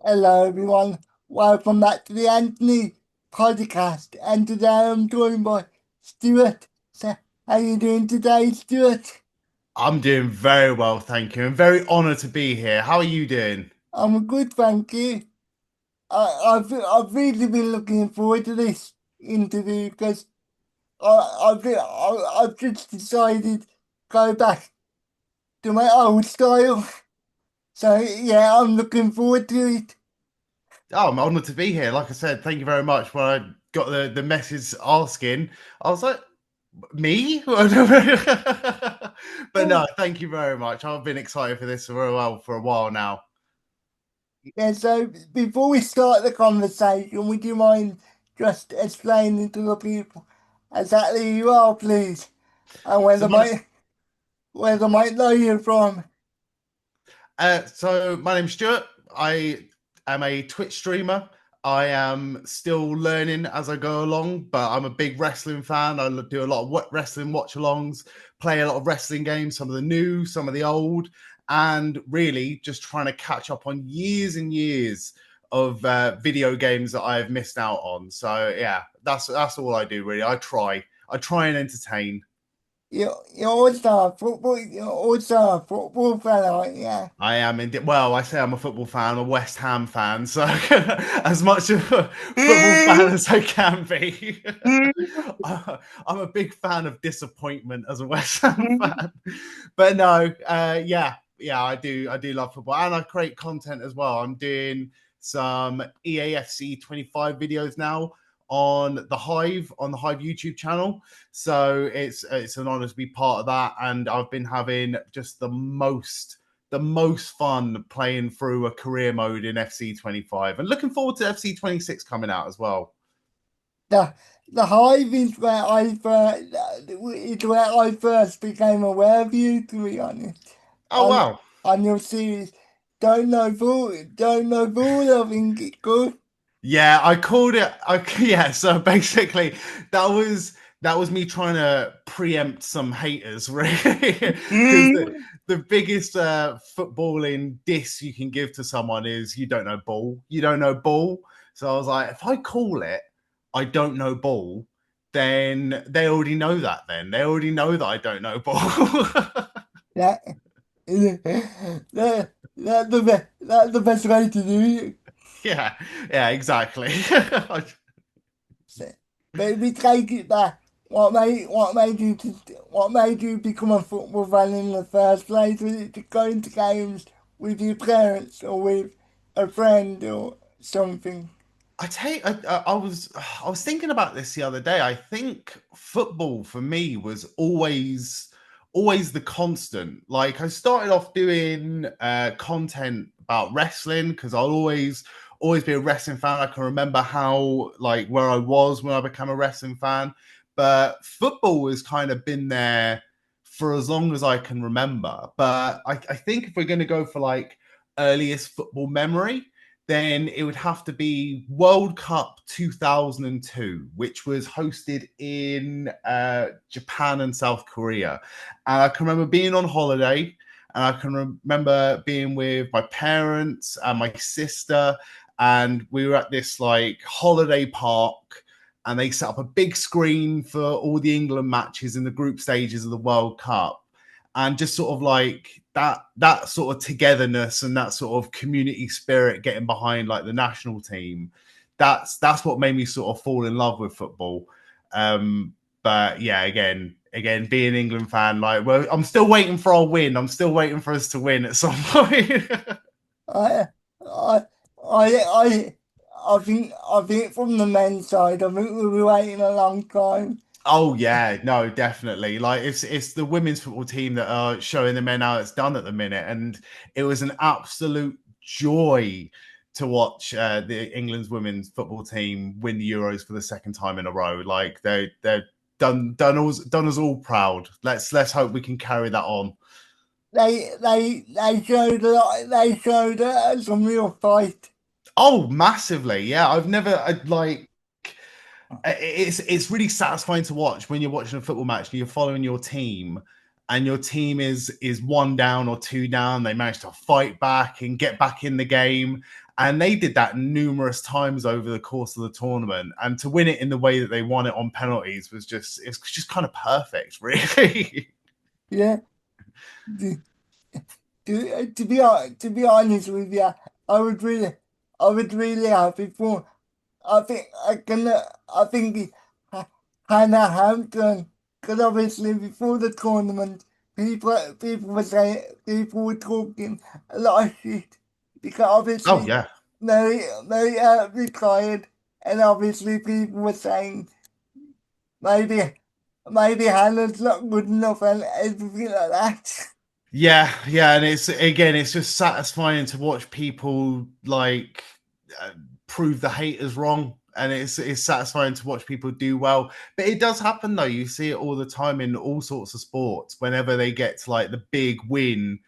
Hello, everyone. Welcome back to the Anthony podcast. And today I'm joined by Stuart. So, how you doing today, Stuart? I'm doing very well, thank you. I'm very honoured to be here. How are you doing? I'm good, thank you. I've really been looking forward to this interview because I've just decided to go back to my old style. So yeah, I'm looking forward to it. Oh, I'm honoured to be here. Like I said, thank you very much. When I got the message asking, I was like, me? But no, thank you very much. I've been excited for this for a while now. Yeah, so before we start the conversation, would you mind just explaining to the people exactly who you are, please, and So my, where they might know you from? so my name's Stuart. I am a Twitch streamer. I am still learning as I go along, but I'm a big wrestling fan. I do a lot of wrestling watch-alongs, play a lot of wrestling games, some of the new, some of the old, and really just trying to catch up on years and years of video games that I've missed out on. So yeah, that's all I do really. I try and entertain. You're also a football fan, aren't you? I am indeed. Well, I say I'm a football fan, I'm a West Ham fan, so as much of a football fan as I can be. I'm a big fan of disappointment as a West Ham fan, but no, yeah, I do love football, and I create content as well. I'm doing some EAFC 25 videos now on the Hive YouTube channel. So it's an honor to be part of that, and I've been having just the most fun playing through a career mode in FC25 and looking forward to FC26 coming out as well. The the Hive is where I first became aware of you, to be honest. Oh, On wow. on your series, don't know fool, I think it's good. Yeah, I called it. Yeah, so basically, that that was me trying to preempt some haters, really, because the biggest footballing diss you can give to someone is you don't know ball, you don't know ball. So I was like, if I call it, I don't know ball, then they already know that. Then they already know that I don't know ball. That, that's the best way to do it. Yeah, yeah, exactly. So, but we take it back. What made you become a football fan in the first place? Was it to go into games with your parents or with a friend or something? I tell you, I was thinking about this the other day. I think football for me was always the constant. Like I started off doing content about wrestling because I'll always be a wrestling fan. I can remember how like where I was when I became a wrestling fan, but football has kind of been there for as long as I can remember. But I think if we're going to go for like earliest football memory, then it would have to be World Cup 2002, which was hosted in Japan and South Korea. And I can remember being on holiday, and I can remember being with my parents and my sister, and we were at this like holiday park. And they set up a big screen for all the England matches in the group stages of the World Cup, and just sort of like that sort of togetherness and that sort of community spirit getting behind like the national team. That's what made me sort of fall in love with football. But yeah, again, being an England fan, like, well, I'm still waiting for our win. I'm still waiting for us to win at some point. I, I, I, I think from the men's side, I think we'll be waiting a long time. Oh yeah, no, definitely. Like it's the women's football team that are showing the men how it's done at the minute, and it was an absolute joy to watch the England's women's football team win the Euros for the second time in a row. Like they're done us all proud. Let's hope we can carry that on. They showed a lot. They showed some real fight. Oh, massively, yeah. Like it's really satisfying to watch when you're watching a football match and you're following your team and your team is one down or two down, they manage to fight back and get back in the game. And they did that numerous times over the course of the tournament. And to win it in the way that they won it on penalties was it's just kind of perfect, really. Yeah. To, to be honest with you, I would really, I would really happy for. I think I can. I think Hannah Hampton, because obviously before the tournament, people were talking a lot of shit because Oh obviously yeah. Mary retired, and obviously people were saying maybe maybe Hannah's not good enough and everything like that. Yeah, yeah, and it's just satisfying to watch people like uh, prove the haters wrong, and it's satisfying to watch people do well. But it does happen though. You see it all the time in all sorts of sports. Whenever they get to like the big win,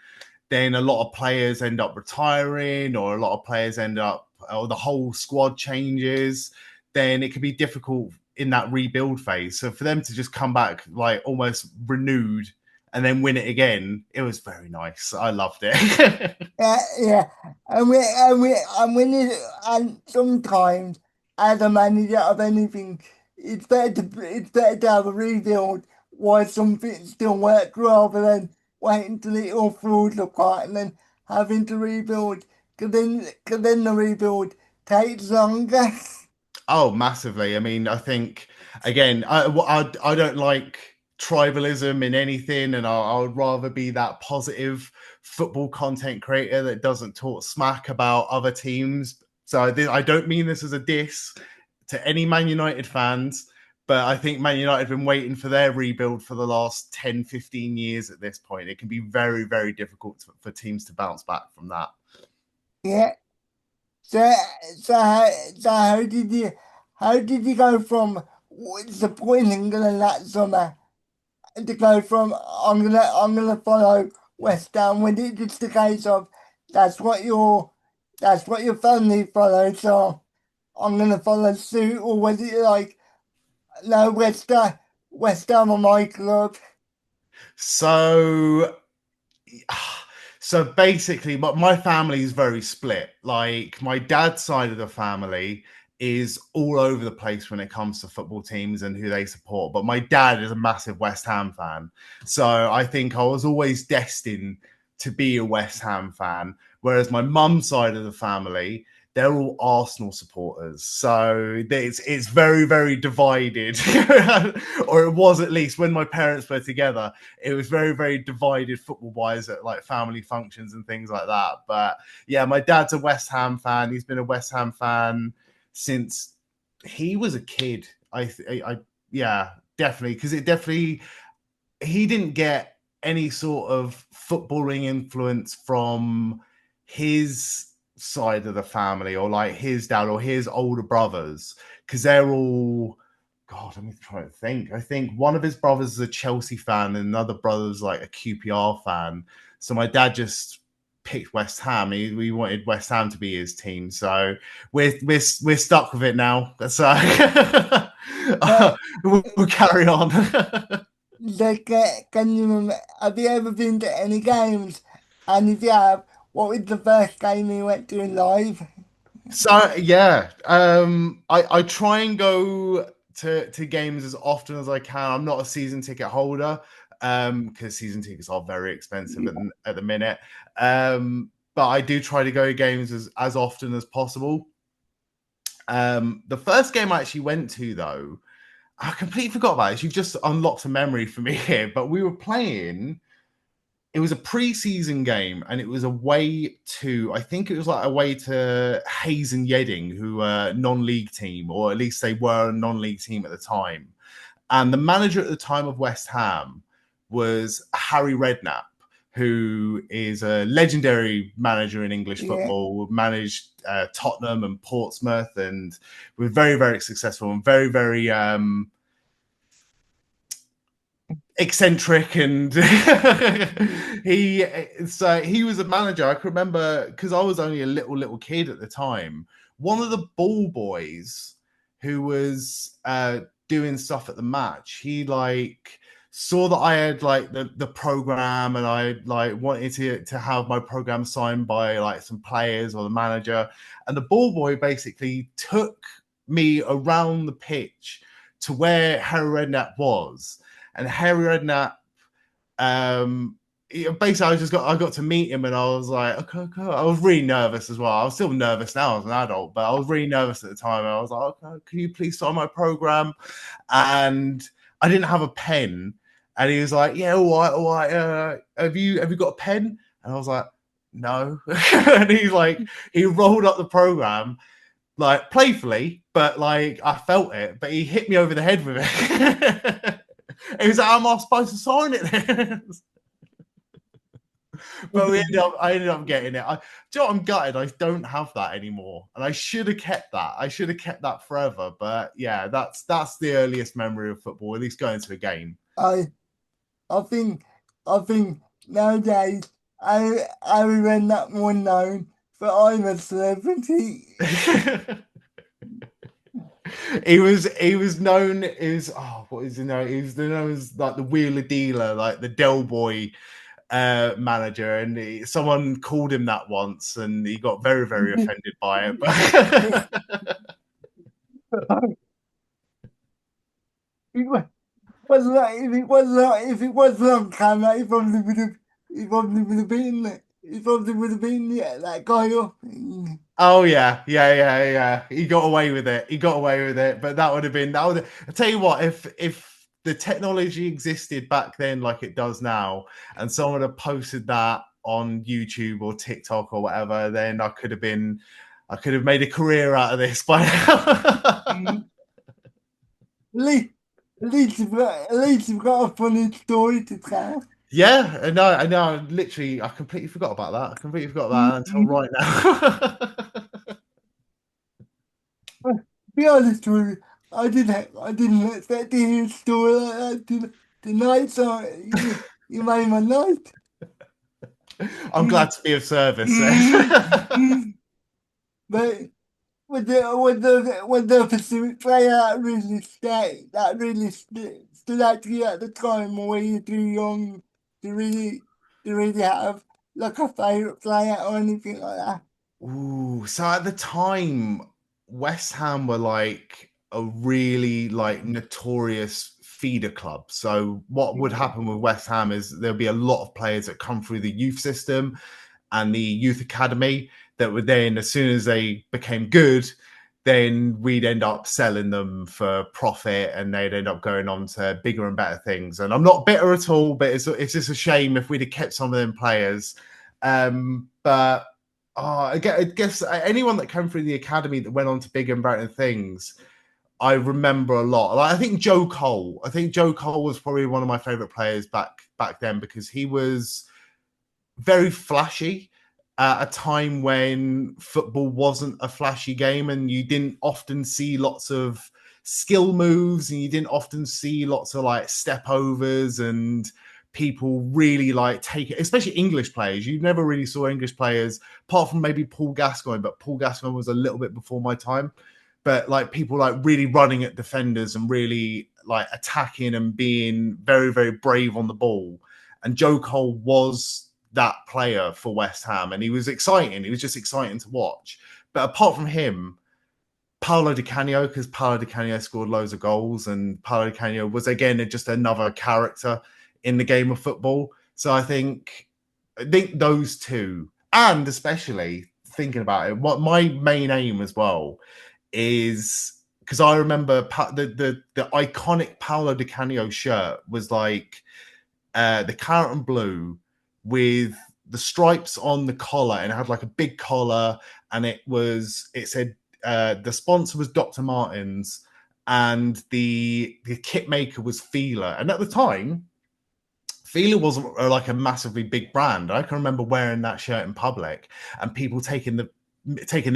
then a lot of players end up retiring, or a lot of players end up, or the whole squad changes. Then it can be difficult in that rebuild phase. So for them to just come back like almost renewed and then win it again, it was very nice. I loved it. Yeah, and sometimes as a manager of anything, it's better to have a rebuild while something still works rather than waiting till it all falls apart and then having to rebuild. Cause then the rebuild takes longer. Oh, massively. I mean, I think again, I don't like tribalism in anything, and I would rather be that positive football content creator that doesn't talk smack about other teams. So I don't mean this as a diss to any Man United fans, but I think Man United have been waiting for their rebuild for the last 10, 15 years at this point. It can be very, very difficult for teams to bounce back from that. Yeah. So so how did you go from supporting England that summer to go from I'm gonna follow West Ham when it just a case of that's what your that's what your family follows, so I'm gonna follow suit, or was it like no West Ham are my club? So so basically my family is very split. Like my dad's side of the family is all over the place when it comes to football teams and who they support, but my dad is a massive West Ham fan, so I think I was always destined to be a West Ham fan. Whereas my mum's side of the family, they're all Arsenal supporters, so it's very, very divided. Or it was, at least when my parents were together, it was very, very divided football wise at like family functions and things like that. But yeah, my dad's a West Ham fan. He's been a West Ham fan since he was a kid. Yeah, definitely, because it definitely, he didn't get any sort of footballing influence from his side of the family, or like his dad or his older brothers, because they're all, God, let me try to think. I think one of his brothers is a Chelsea fan and another brother's like a QPR fan. So my dad just picked West Ham. We wanted West Ham to be his team, so we're stuck with it now. So So, we'll carry on. like, can you have you ever been to any games? And if you have, what was the first game you went to live? So yeah, I try and go to games as often as I can. I'm not a season ticket holder, because season tickets are very expensive at the minute. But I do try to go to games as often as possible. The first game I actually went to, though, I completely forgot about it. You've just unlocked a memory for me here. But we were playing, it was a pre-season game, and it was away to, I think it was like away to Hayes and Yedding, who were a non-league team, or at least they were a non-league team at the time. And the manager at the time of West Ham was Harry Redknapp, who is a legendary manager in English Yeah, football, managed Tottenham and Portsmouth, and was very, very successful and very, very eccentric. And he he was a manager. I can remember, because I was only a little kid at the time, one of the ball boys who was doing stuff at the match, he like saw that I had like the program, and I like wanted to have my program signed by like some players or the manager, and the ball boy basically took me around the pitch to where Harry Redknapp was, and Harry Redknapp, um basically I got to meet him, and I was like, okay, okay. I was really nervous as well. I was still nervous now as an adult, but I was really nervous at the time. I was like, okay, can you please sign my program? And I didn't have a pen, and he was like, yeah, all right, all right. Have you got a pen? And I was like, no. And he's like, he rolled up the program like playfully, but like I felt it, but he hit me over the head with it. He was like, am I supposed to sign it then? But I ended up getting it. Do you know what? I'm gutted. I don't have that anymore, and I should have kept that. I should have kept that forever. But yeah, that's the earliest memory of football. At least going to a game. I I think I think nowadays I run that more known, but I'm a celebrity. He was known as, oh, what is he known? He was known as like the wheeler dealer, like the Del Boy manager, and someone called him that once, and he got very, very offended by it. But It was not if it was not if it was on camera, he probably would have been that guy up. oh yeah, yeah, yeah, yeah. He got away with it. He got away with it. But that would have been that would. I tell you what, if the technology existed back then like it does now, and someone had posted that on YouTube or TikTok or whatever, then I could have made a career out of this by now. At least, at least you've got a funny story to tell. Yeah, I know. Literally, I completely forgot about that. I completely forgot about that until right now. Be honest with you, I didn't expect to hear a story like that tonight, so you made my night. I'm glad to be of service. But with the Pacific player that really stood out to you at the time, or were you too young to really have like a favorite player or anything like that? Ooh, so at the time, West Ham were like a really like notorious feeder club. So what would happen with West Ham is there'll be a lot of players that come through the youth system and the youth academy that would then, as soon as they became good, then we'd end up selling them for profit, and they'd end up going on to bigger and better things. And I'm not bitter at all, but it's just a shame if we'd have kept some of them players. But I guess anyone that came through the academy that went on to bigger and better things, I remember a lot. Like I think Joe Cole. I think Joe Cole was probably one of my favorite players back then, because he was very flashy at a time when football wasn't a flashy game, and you didn't often see lots of skill moves, and you didn't often see lots of like step overs and people really like take it, especially English players. You never really saw English players apart from maybe Paul Gascoigne, but Paul Gascoigne was a little bit before my time. But like people like really running at defenders and really like attacking and being very, very brave on the ball. And Joe Cole was that player for West Ham, and he was exciting. He was just exciting to watch. But apart from him, Paolo Di Canio, because Paolo Di Canio scored loads of goals, and Paolo Di Canio was again just another character in the game of football. So I think those two, and especially thinking about it, what my main aim as well is, because I remember the iconic Paolo Di Canio shirt was like the carrot and blue with the stripes on the collar, and it had like a big collar, and it said the sponsor was Dr. Martens, and the kit maker was Fila. And at the time, Fila wasn't like a massively big brand. I can remember wearing that shirt in public, and people taking the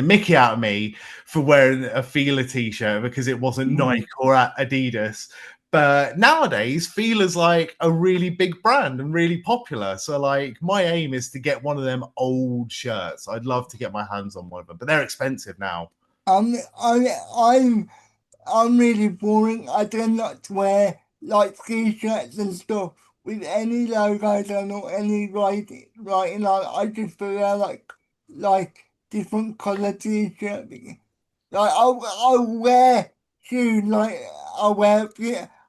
mickey out of me for wearing a Fila t-shirt because it wasn't Nike or Adidas. But nowadays, Fila's like a really big brand and really popular. So like my aim is to get one of them old shirts. I'd love to get my hands on one of them, but they're expensive now. I'm I'm I'm I'm really boring. I tend not to wear like t-shirts and stuff with any logos on or any writing on. I just prefer like different colour t-shirt. Like I wear shoes like I wear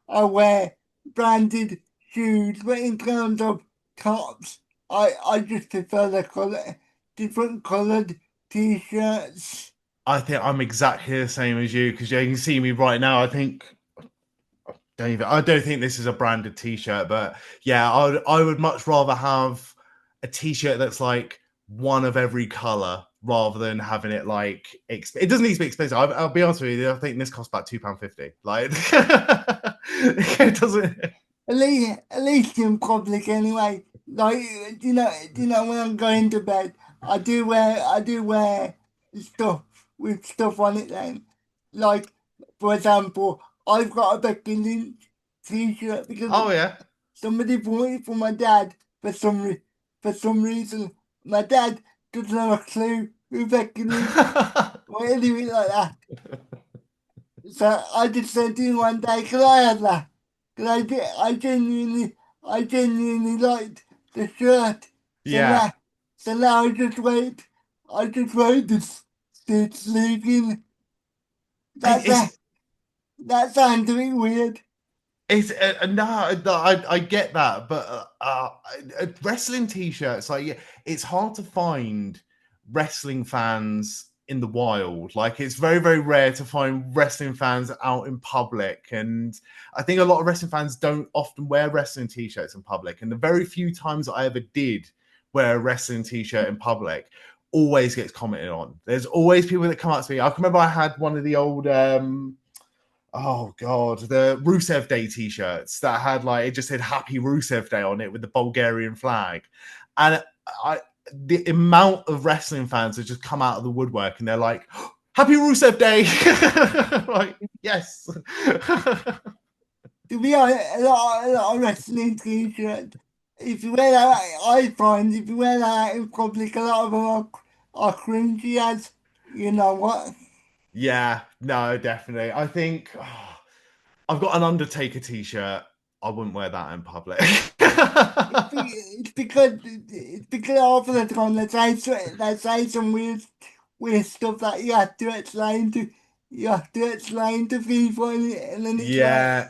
I wear branded shoes, but in terms of tops, I just prefer the colour different coloured t-shirts. I think I'm exactly the same as you because you can see me right now. I don't think this is a branded t-shirt, but yeah, I would much rather have a t-shirt that's like one of every color rather than having it like it doesn't need to be expensive. I'll be honest with you, I think this costs about £2.50. Like it doesn't. At least in public anyway. Like do you know when I'm going to bed, I do wear stuff with stuff on it then. Like for example, I've got a Becky Lynch t-shirt because Oh yeah. somebody bought it for my dad for some reason. My dad doesn't have a clue who Becky Lynch or anything like that. So I just said to him one day, can I have that? Because I genuinely liked the shirt. So Yeah. now, so now I just wait the sleeve in. That's a, It's that sounds a bit weird. It's no, I get that, but wrestling t-shirts, like yeah, it's hard to find wrestling fans in the wild. Like it's very, very rare to find wrestling fans out in public, and I think a lot of wrestling fans don't often wear wrestling t-shirts in public. And the very few times that I ever did wear a wrestling t-shirt in public, always gets commented on. There's always people that come up to me. I can remember I had one of the old. Oh god, the Rusev Day t-shirts that had like it just said Happy Rusev Day on it with the Bulgarian flag, and I the amount of wrestling fans that just come out of the woodwork and they're like, Happy Rusev Day, like yes, To be honest, a lot of wrestling t-shirts. If you wear that, I find if you wear that in public, a lot of them are cringy as, you know what? yeah, no, definitely. I think I've got an Undertaker t-shirt. I wouldn't wear that in public. It's because half of the time they say some weird stuff that you have to explain to people and then it's like Yeah,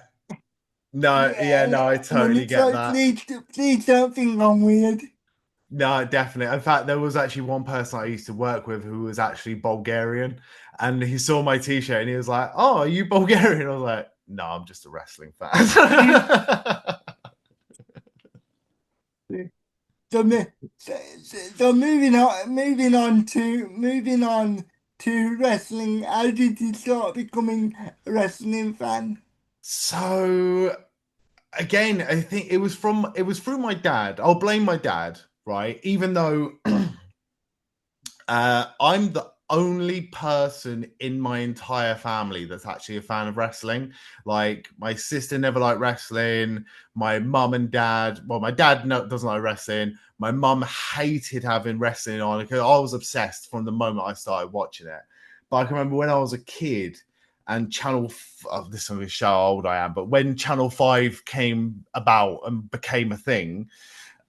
no, yeah, yeah no, I and then totally it's get like that. please don't think I'm weird. No, definitely. In fact, there was actually one person I used to work with who was actually Bulgarian, and he saw my T-shirt and he was like, "Oh, are you Bulgarian?" I was like, "No, I'm just a wrestling fan." So, so moving on to wrestling. How did you start becoming a wrestling fan? So again, I think it was through my dad. I'll blame my dad, right? Even though I'm the only person in my entire family that's actually a fan of wrestling. Like my sister never liked wrestling. My mum and dad, well, my dad doesn't like wrestling. My mum hated having wrestling on because I was obsessed from the moment I started watching it. But I can remember when I was a kid and this is show how old I am, but when Channel 5 came about and became a thing,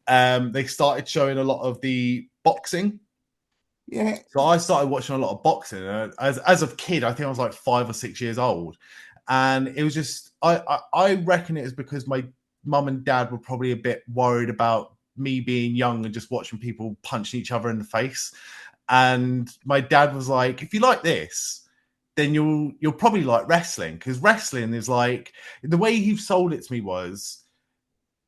they started showing a lot of the boxing, Yeah, so I started watching a lot of boxing. As a kid, I think I was like 5 or 6 years old, and it was just I reckon it was because my mum and dad were probably a bit worried about me being young and just watching people punching each other in the face. And my dad was like, "If you like this, then you'll probably like wrestling because wrestling is like the way he sold it to me was."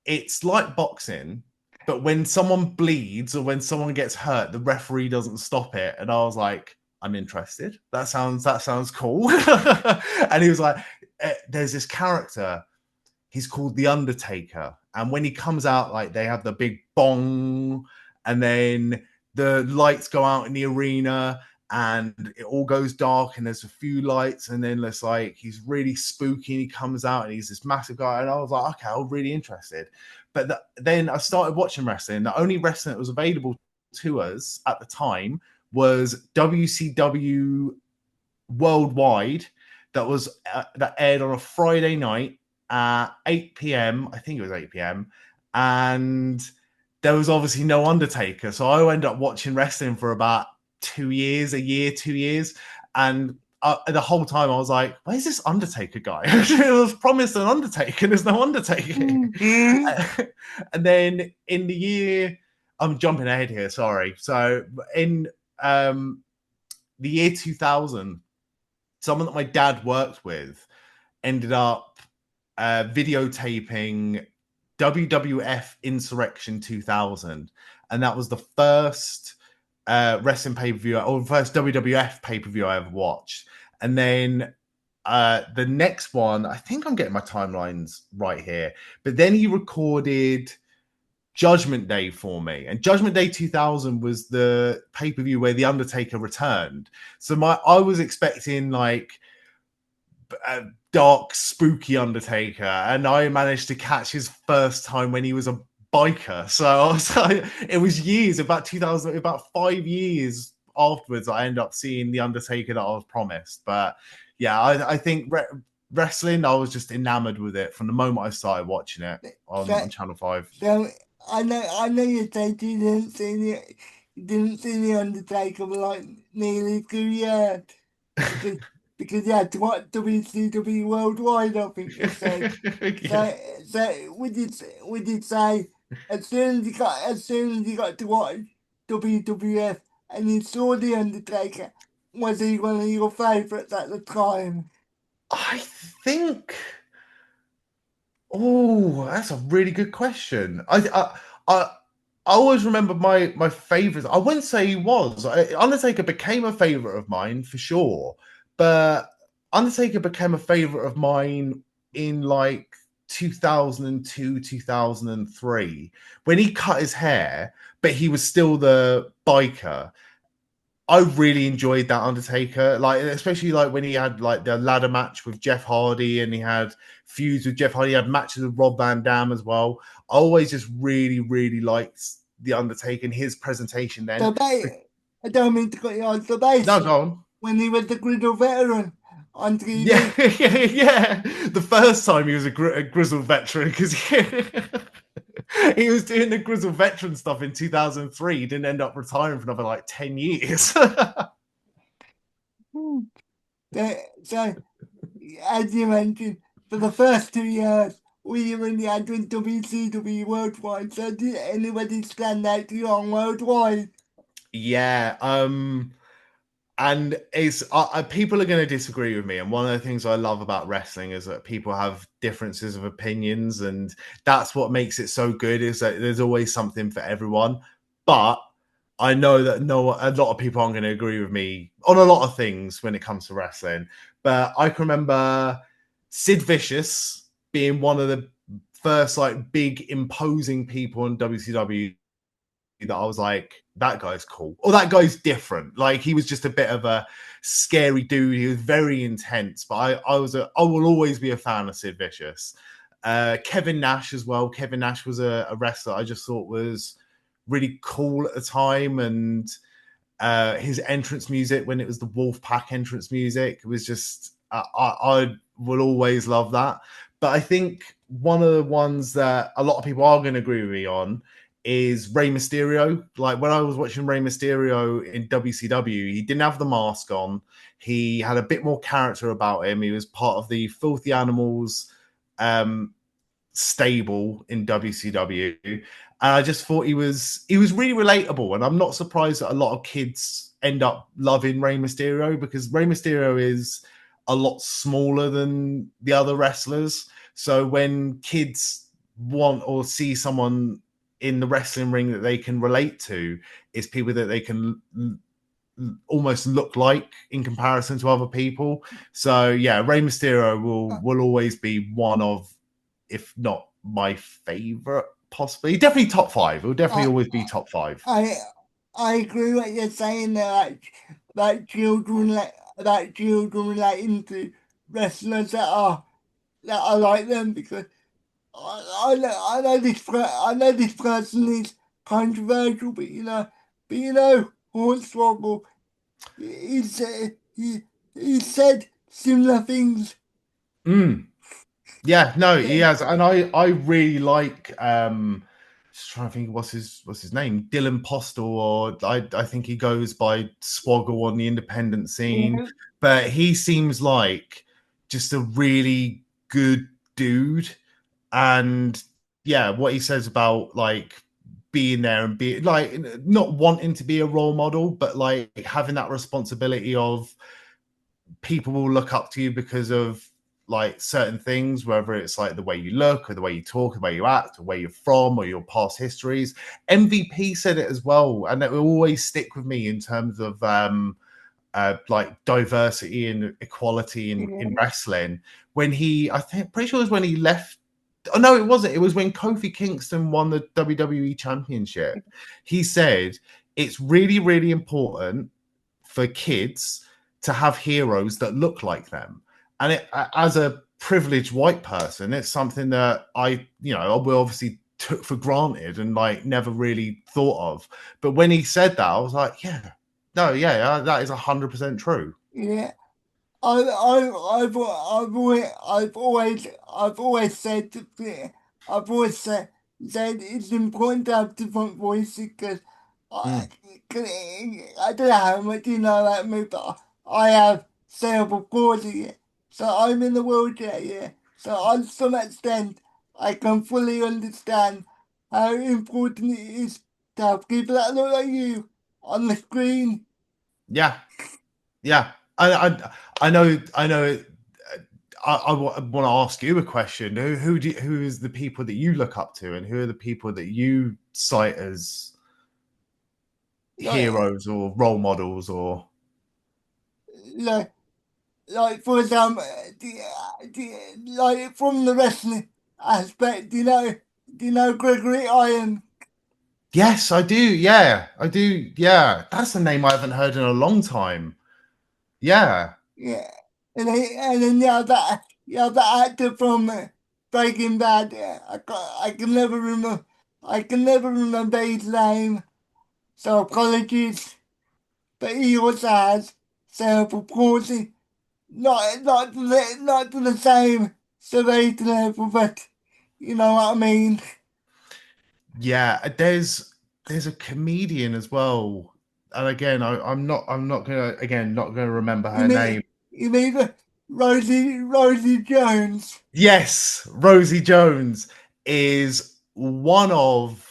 It's like boxing, but when someone bleeds or when someone gets hurt, the referee doesn't stop it. And I was like, I'm interested. That sounds cool. And he was like, there's this character. He's called the Undertaker, and when he comes out, like they have the big bong, and then the lights go out in the arena, and it all goes dark, and there's a few lights, and then it's like he's really spooky, and he comes out, and he's this massive guy, and I was like, okay, I'm really interested. But then I started watching wrestling. The only wrestling that was available to us at the time was WCW Worldwide, that aired on a Friday night at 8 p.m. I think it was 8 p.m. And there was obviously no Undertaker. So I ended up watching wrestling for about 2 years, a year, 2 years. And the whole time I was like, where's this Undertaker guy? It was promised an Undertaker. There's no Undertaker. And then in the year, I'm jumping ahead here, sorry. So in the year 2000, someone that my dad worked with ended up videotaping WWF Insurrection 2000, and that was the first wrestling pay per view or first WWF pay per view I ever watched. And then the next one, I think I'm getting my timelines right here, but then he recorded Judgment Day for me, and Judgment Day 2000 was the pay per view where the Undertaker returned. So I was expecting like a dark, spooky Undertaker, and I managed to catch his first time when he was a biker. So I was like, it was years, about 2000, about 5 years afterwards, I ended up seeing the Undertaker that I was promised. But yeah, I think wrestling, I was just enamored with it from the moment I started watching it So, on Channel 5. so I know you said you didn't see the Undertaker for like nearly 2 years because you had to watch WCW Worldwide, I think you said. Yeah. So would you say as soon as you got to watch WWF and you saw the Undertaker, was he one of your favourites at the time? I think. Oh, that's a really good question. I always remember my favorites. I wouldn't say he was. Undertaker became a favorite of mine for sure, but Undertaker became a favorite of mine in like 2002, 2003 when he cut his hair, but he was still the biker. I really enjoyed that Undertaker, like especially like when he had like the ladder match with Jeff Hardy, and he had feuds with Jeff Hardy. He had matches with Rob Van Dam as well. I always just really, really liked the Undertaker and his presentation. So Then, I don't mean to cut you off. So no, go on. when he was the griddle veteran on Yeah, TV. yeah, yeah. The first time he was a grizzled veteran because he was doing the grizzled veteran stuff in 2003. He didn't end up retiring for another like 10 years. Hmm. So as you mentioned, for the first 2 years, we were in the advent WCW Worldwide. So did anybody stand out to you on Worldwide? Yeah, and it's people are going to disagree with me, and one of the things I love about wrestling is that people have differences of opinions, and that's what makes it so good, is that there's always something for everyone. But I know that no a lot of people aren't going to agree with me on a lot of things when it comes to wrestling. But I can remember Sid Vicious being one of the first like big imposing people in WCW that I was like, that guy's cool. Or that guy's different. Like he was just a bit of a scary dude. He was very intense. But I will always be a fan of Sid Vicious. Kevin Nash as well. Kevin Nash was a wrestler I just thought was really cool at the time. And his entrance music, when it was the Wolfpack entrance music, was just I will always love that. But I think one of the ones that a lot of people are going to agree with me on is Rey Mysterio. Like when I was watching Rey Mysterio in WCW, he didn't have the mask on. He had a bit more character about him. He was part of the Filthy Animals um, stable in WCW. And I just thought he was really relatable. And I'm not surprised that a lot of kids end up loving Rey Mysterio, because Rey Mysterio is a lot smaller than the other wrestlers. So when kids want or see someone in the wrestling ring that they can relate to, is people that they can almost look like in comparison to other people. So yeah, Rey Mysterio will always be one of, if not my favorite, possibly definitely top five. It will definitely I always be top five. I I agree what you're saying there, that children relating to wrestlers that are like them because I know this person is controversial, but Hornswoggle, he he said similar things. Mm. Yeah, no, he Yeah, has, and I really like just trying to think what's his name, Dylan Postel, or I think he goes by Swoggle on the independent scene, yeah, but he seems like just a really good dude, and yeah, what he says about like being there and be like not wanting to be a role model, but like having that responsibility of people will look up to you because of like certain things, whether it's like the way you look or the way you talk, the way you act, or where you're from, or your past histories. MVP said it as well, and it will always stick with me in terms of like diversity and equality in yeah, wrestling. When he, I think, pretty sure it was when he left. Oh no, it wasn't. It was when Kofi Kingston won the WWE Championship. He said it's really, really important for kids to have heroes that look like them. And as a privileged white person, it's something that I will obviously took for granted and like never really thought of. But when he said that, I was like, yeah, no, yeah, that is 100% true. yeah. I've always said I've always said it's important to have different voices because I, Mm. 'cause I don't know how much you know about me, but I have cerebral palsy, yeah. So I'm in the wheelchair, yeah. So on some extent, I can fully understand how important it is to have people that look like you on the screen. Yeah, yeah. I know. I want to ask you a question. Who is the people that you look up to, and who are the people that you cite as Like, heroes or role models or like like for example, like from the wrestling aspect, do you know Gregory Iron? yes, I do. Yeah, I do. Yeah, that's a name I haven't heard in a long time. Yeah. Yeah, and then you have that actor from Breaking Bad. I can never remember. I can never remember his name, so apologies. But he also has cerebral palsy, not to the same severity level, but you know what I mean. Yeah, there's a comedian as well. And again, I'm not gonna again not gonna remember her name. You mean Rosie Jones? Yes, Rosie Jones is one of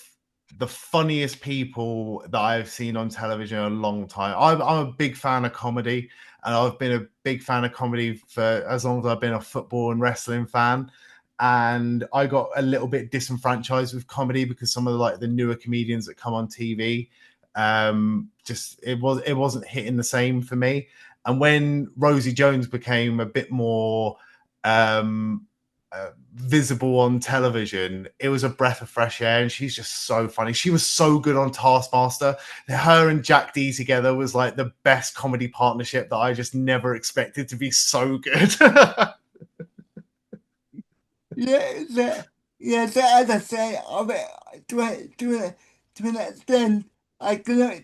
the funniest people that I've seen on television in a long time. I'm a big fan of comedy, and I've been a big fan of comedy for as long as I've been a football and wrestling fan. And I got a little bit disenfranchised with comedy because some of the newer comedians that come on TV, just it wasn't hitting the same for me. And when Rosie Jones became a bit more um, visible on television, it was a breath of fresh air, and she's just so funny. She was so good on Taskmaster. Her and Jack D together was like the best comedy partnership that I just never expected to be so good. Yeah, as I say, I mean, to an extent,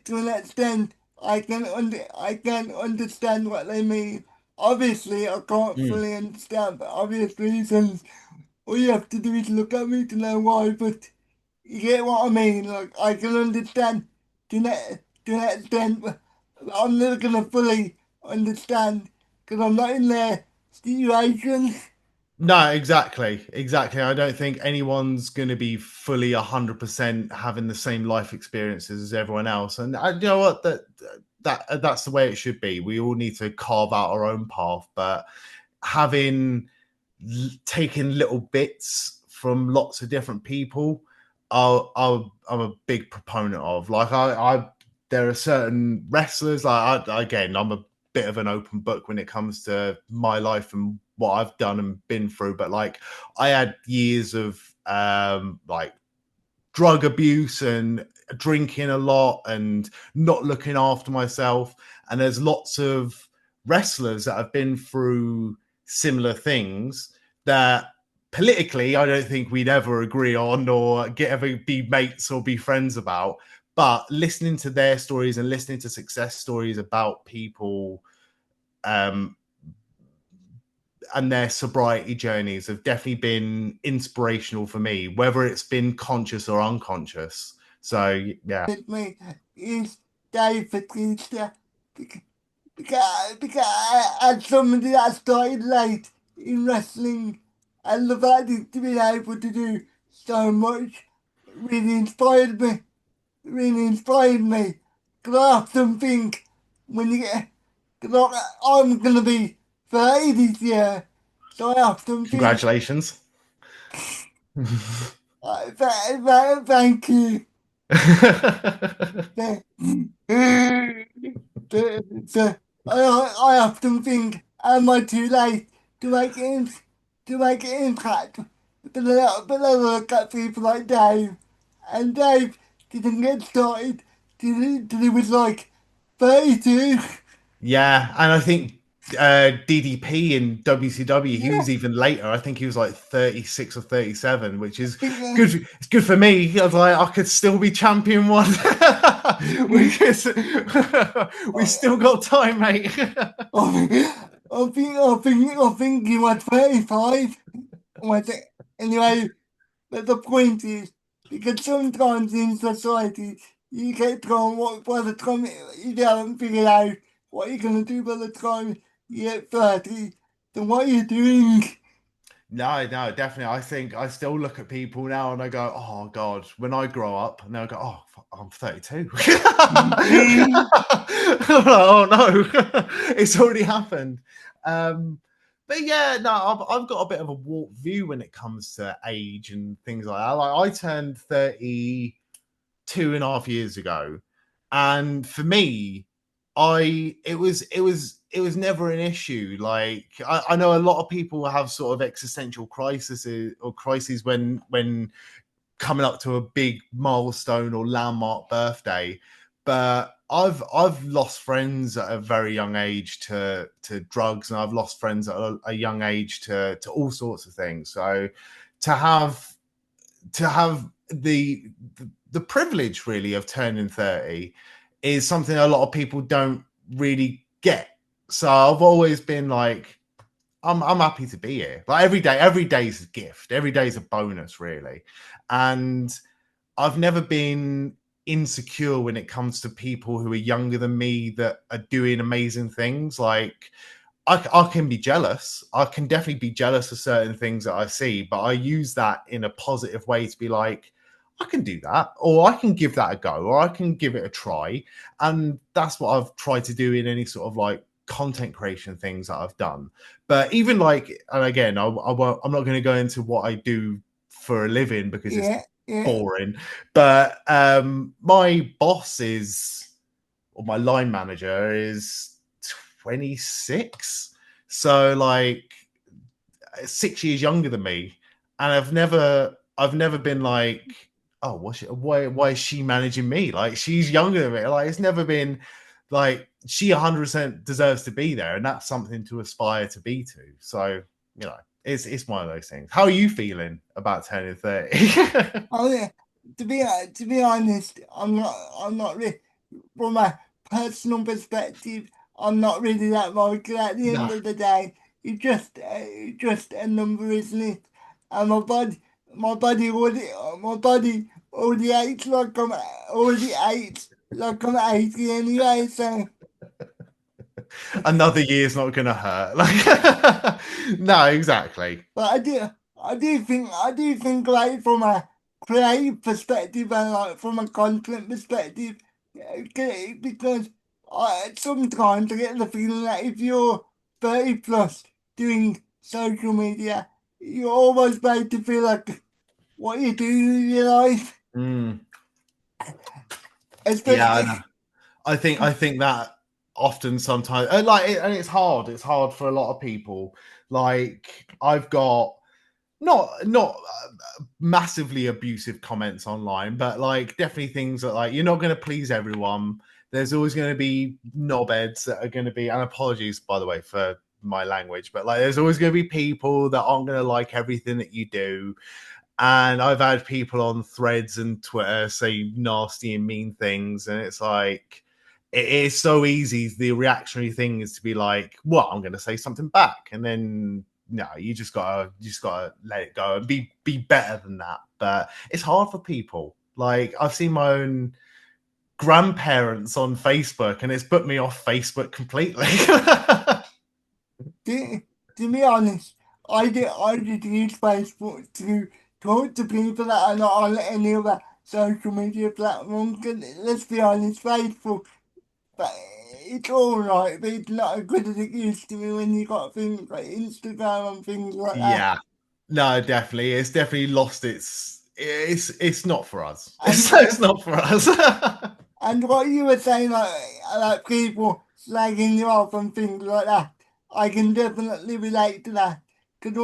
to an extent, I can understand what they mean. Obviously, I can't Mm. fully understand for obvious reasons. All you have to do is look at me to know why, but you get what I mean? Like, I can understand to an extent, but I'm never gonna fully understand because I'm not in their situation. No, exactly. I don't think anyone's going to be fully 100% having the same life experiences as everyone else, and you know what, that's the way it should be. We all need to carve out our own path, but having taken little bits from lots of different people, I'm a big proponent of. Like there are certain wrestlers. Again, I'm a bit of an open book when it comes to my life and what I've done and been through. But like, I had years of like drug abuse and drinking a lot and not looking after myself. And there's lots of wrestlers that have been through similar things that politically I don't think we'd ever agree on or ever be mates or be friends about. But listening to their stories and listening to success stories about people um, and their sobriety journeys have definitely been inspirational for me, whether it's been conscious or unconscious. So yeah. with me is Dave Batista because as somebody that started late in wrestling and the fact to be able to do so much really inspired me. Really inspired me. Because I often think when you get, because I'm going to be 30 this year, so I often think, Congratulations. thank you. So, so I often think, am I too late to make to make an impact? But I look at people like Dave, and Dave didn't get started till he was like 32. Yeah, and I think DDP in WCW, he Yeah, was even later. I think he was like 36 or 37, which I is think good. It's good for me. I was like, I could still be champion one. Because we still got time, mate. I think he was 35. Was it? Anyway, but the point is, because sometimes in society, you get told what by the time you haven't figured out what you're going to do by the time you get 30, then what you're doing. No, no, definitely. I think I still look at people now and I go, oh God, when I grow up, and they'll go, oh, I'm 32. I'm like, oh no, it's already happened. But yeah, no, I've got a bit of a warped view when it comes to age and things like that. Like I turned 32.5 years ago, and for me, it was never an issue. Like I know a lot of people have sort of existential crises or crises when coming up to a big milestone or landmark birthday, but I've lost friends at a very young age to drugs, and I've lost friends at a young age to all sorts of things. So to have the privilege really of turning 30 is something a lot of people don't really get. So I've always been like, I'm happy to be here. Like every day's a gift, every day's a bonus, really. And I've never been insecure when it comes to people who are younger than me that are doing amazing things. Like I can be jealous. I can definitely be jealous of certain things that I see, but I use that in a positive way to be like, I can do that, or I can give that a go, or I can give it a try. And that's what I've tried to do in any sort of like content creation things that I've done. But even like, and again, I won't, I'm not going to go into what I do for a living because it's Yeah, yeah, boring. But my boss is, or my line manager is 26. So like 6 years younger than me. And I've never been like, oh, why is she managing me? Like she's younger than me. Like it's never been like she 100% deserves to be there. And that's something to aspire to be to. So, you know, it's one of those things. How are you feeling about turning 30? oh yeah. To be honest, I'm not really, from a personal perspective, I'm not really that worried. 'Cause at the end Nah. of the day, it's just a number, isn't it? And my body already aches like I'm 80 anyway. So, Another year's not gonna hurt. Like no, exactly. but I do think like from a creative perspective and like from a content perspective, yeah, because sometimes I get the feeling that if you're 30 plus doing social media, you're almost made to feel like what you do with your life, Mm, yeah, I especially. know. I think that often sometimes and it's hard. It's hard for a lot of people. Like I've got not massively abusive comments online, but like definitely things that like you're not going to please everyone. There's always going to be knobheads that are going to be, and apologies by the way for my language, but like there's always going to be people that aren't going to like everything that you do. And I've had people on threads and Twitter say nasty and mean things, and it's like it is so easy. The reactionary thing is to be like, "Well, I'm going to say something back," and then no, you just gotta let it go and be better than that. But it's hard for people. Like I've seen my own grandparents on Facebook, and it's put me off Facebook completely. To, to be honest, I did use Facebook to talk to people that are not on any other social media platform. 'Cause let's be honest, Facebook, but it's alright, but it's not as good as it used to be when you got things like Instagram and things like that. Yeah, no, definitely, it's definitely lost it's not for us. And It's not for us. And what you were saying, like people slagging you off and things like that, I can definitely relate to that. Because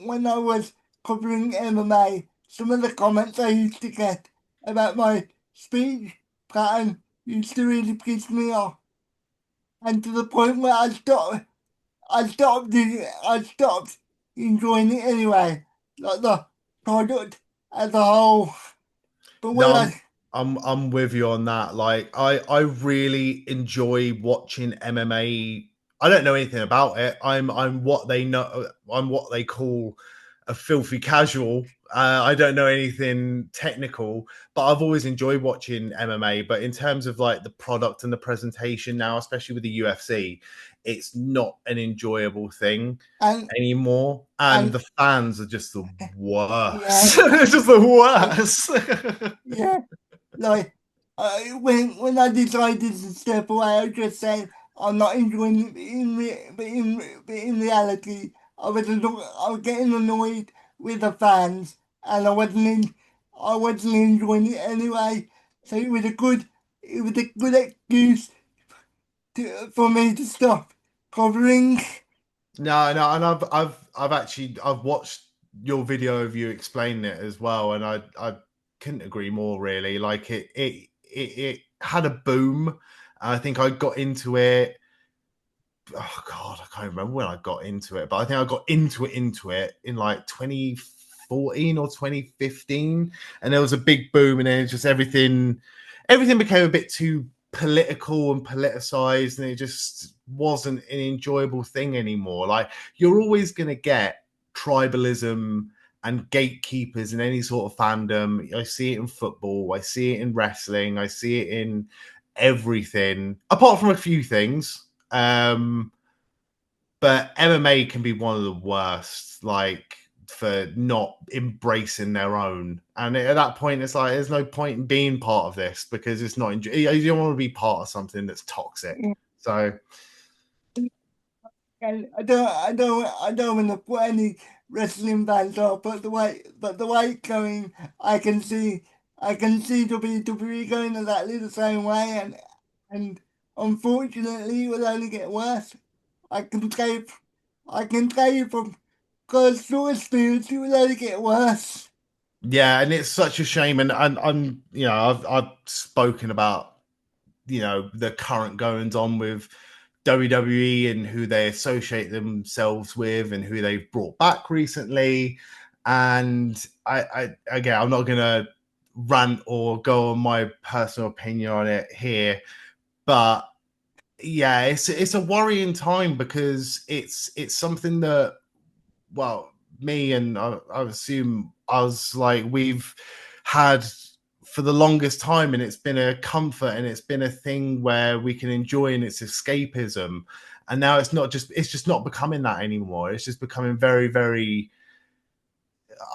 when I was covering MMA, some of the comments I used to get about my speech pattern used to really piss me off. And to the point where I stopped enjoying it anyway, like the product as a whole. But when No, I I'm with you on that. Like I really enjoy watching MMA. I don't know anything about it. I'm what they know. I'm what they call a filthy casual. I don't know anything technical, but I've always enjoyed watching MMA. But in terms of like the product and the presentation now, especially with the UFC, it's not an enjoyable thing and anymore. And and the fans are just the yeah. worst. It's just the worst. Yeah, like when I decided to step away, I was just saying I'm not enjoying it. But in reality, I was getting annoyed with the fans, and I wasn't enjoying it anyway. So it was a good excuse for me to stop covering. No, and I've actually I've watched your video of you explaining it as well, and I couldn't agree more. Really, like it had a boom. I think I got into it. Oh God, I can't remember when I got into it, but I think I got into it in like 2014 or 2015, and there was a big boom, and then just everything became a bit too political and politicized, and it just wasn't an enjoyable thing anymore. Like you're always going to get tribalism and gatekeepers in any sort of fandom. I see it in football, I see it in wrestling, I see it in everything apart from a few things. But MMA can be one of the worst, like for not embracing their own. And at that point, it's like there's no point in being part of this because it's not. You don't want to be part of something that's toxic. So And I don't want to put any wrestling fans off, but the way it's going, I can see WWE going exactly the same way, and unfortunately, it will only get worse. I can tell you, I can tell you from personal experience, it will only get worse. yeah, and it's such a shame. And I'm I've spoken about the current goings on with WWE and who they associate themselves with and who they've brought back recently. And I again, I'm not gonna rant or go on my personal opinion on it here, but yeah, it's a worrying time because it's something that, well, me and I assume us, like we've had for the longest time, and it's been a comfort and it's been a thing where we can enjoy, and it's escapism. And now it's just not becoming that anymore. It's just becoming very, very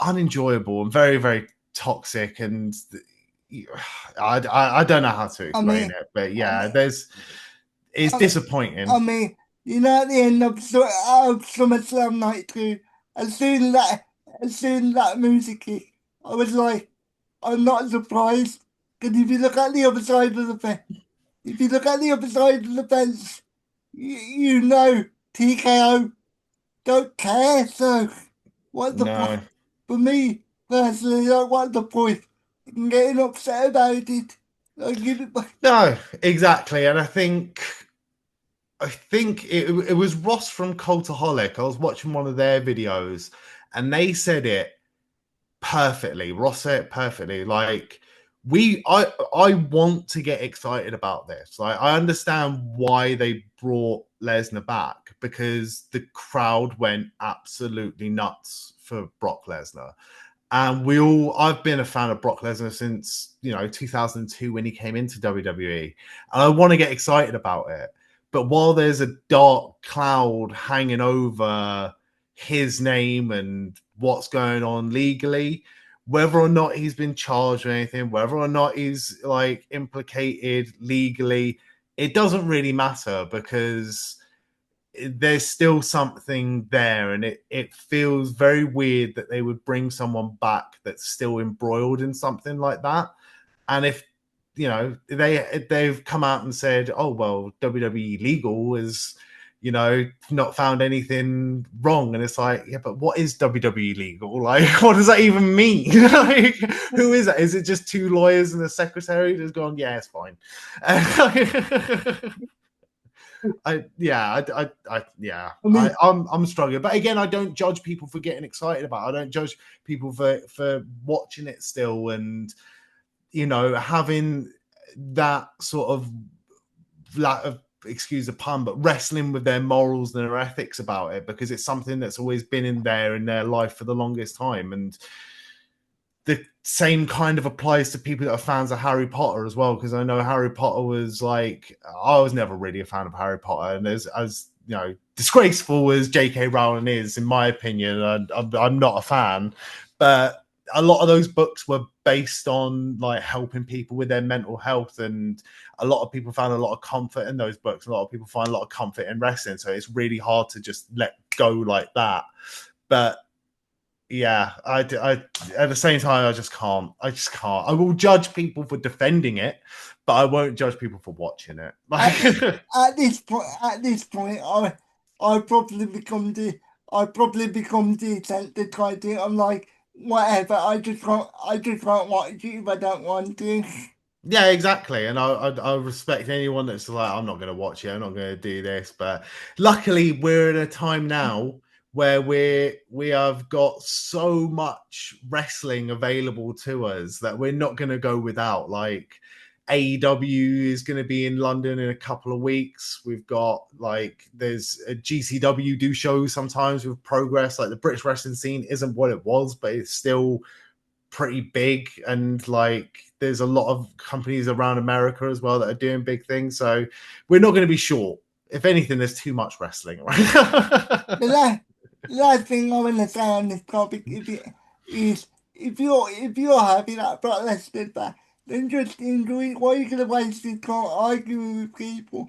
unenjoyable and very, very toxic. And I don't know how to I explain mean, it, but I yeah, mean, it's I mean, disappointing. I mean, at the end of SummerSlam night two, as soon as as soon as that music hit, I was like, I'm not surprised. Because if you look at the other side of the fence, if you look at the other side of the fence, you know TKO don't care. So what's the point? No. For me personally, like, what's the point in getting upset about it? Like, give it back. No, exactly. And I think it was Ross from Cultaholic. I was watching one of their videos, and they said it perfectly. Ross said it perfectly. Like I want to get excited about this. Like, I understand why they brought Lesnar back, because the crowd went absolutely nuts for Brock Lesnar. And I've been a fan of Brock Lesnar since, 2002 when he came into WWE. And I want to get excited about it. But while there's a dark cloud hanging over his name and what's going on legally, whether or not he's been charged with anything, whether or not he's like implicated legally, it doesn't really matter, because there's still something there, and it feels very weird that they would bring someone back that's still embroiled in something like that. And if they've come out and said, oh well, WWE legal is not found anything wrong, and it's like, yeah, but what is WWE legal? Like, what does that even mean? Like, who is that? Is it just two lawyers and a secretary that's gone, yeah, it's fine? I mean, I'm struggling, but again, I don't judge people for getting excited about it. I don't judge people for watching it still, and having that sort of excuse the pun, but wrestling with their morals and their ethics about it, because it's something that's always been in their life for the longest time. And the same kind of applies to people that are fans of Harry Potter as well, because I know Harry Potter was like, I was never really a fan of Harry Potter, and as disgraceful as J.K. Rowling is, in my opinion, I'm not a fan, but a lot of those books were based on like helping people with their mental health, and a lot of people found a lot of comfort in those books. A lot of people find a lot of comfort in wrestling, so it's really hard to just let go like that. But yeah, at the same time, I just can't. I will judge people for defending it, but I won't judge people for watching it. at, Like, at this point, I probably become desensitized. I'm like, whatever. I just can't watch it if I don't want to. yeah, exactly. And I respect anyone that's like, I'm not going to watch it. I'm not going to do this. But luckily, we're in a time now where we have got so much wrestling available to us that we're not going to go without. Like, AEW is going to be in London in a couple of weeks. We've got there's a GCW do shows sometimes with Progress. Like, the British wrestling scene isn't what it was, but it's still pretty big, and there's a lot of companies around America as well that are doing big things, so we're not going to be short. If anything, there's too much wrestling, right? The last, last thing I want to say on this topic is if you're happy that Brock Lesnar back, then just enjoy it. Why are you gonna waste your time arguing with people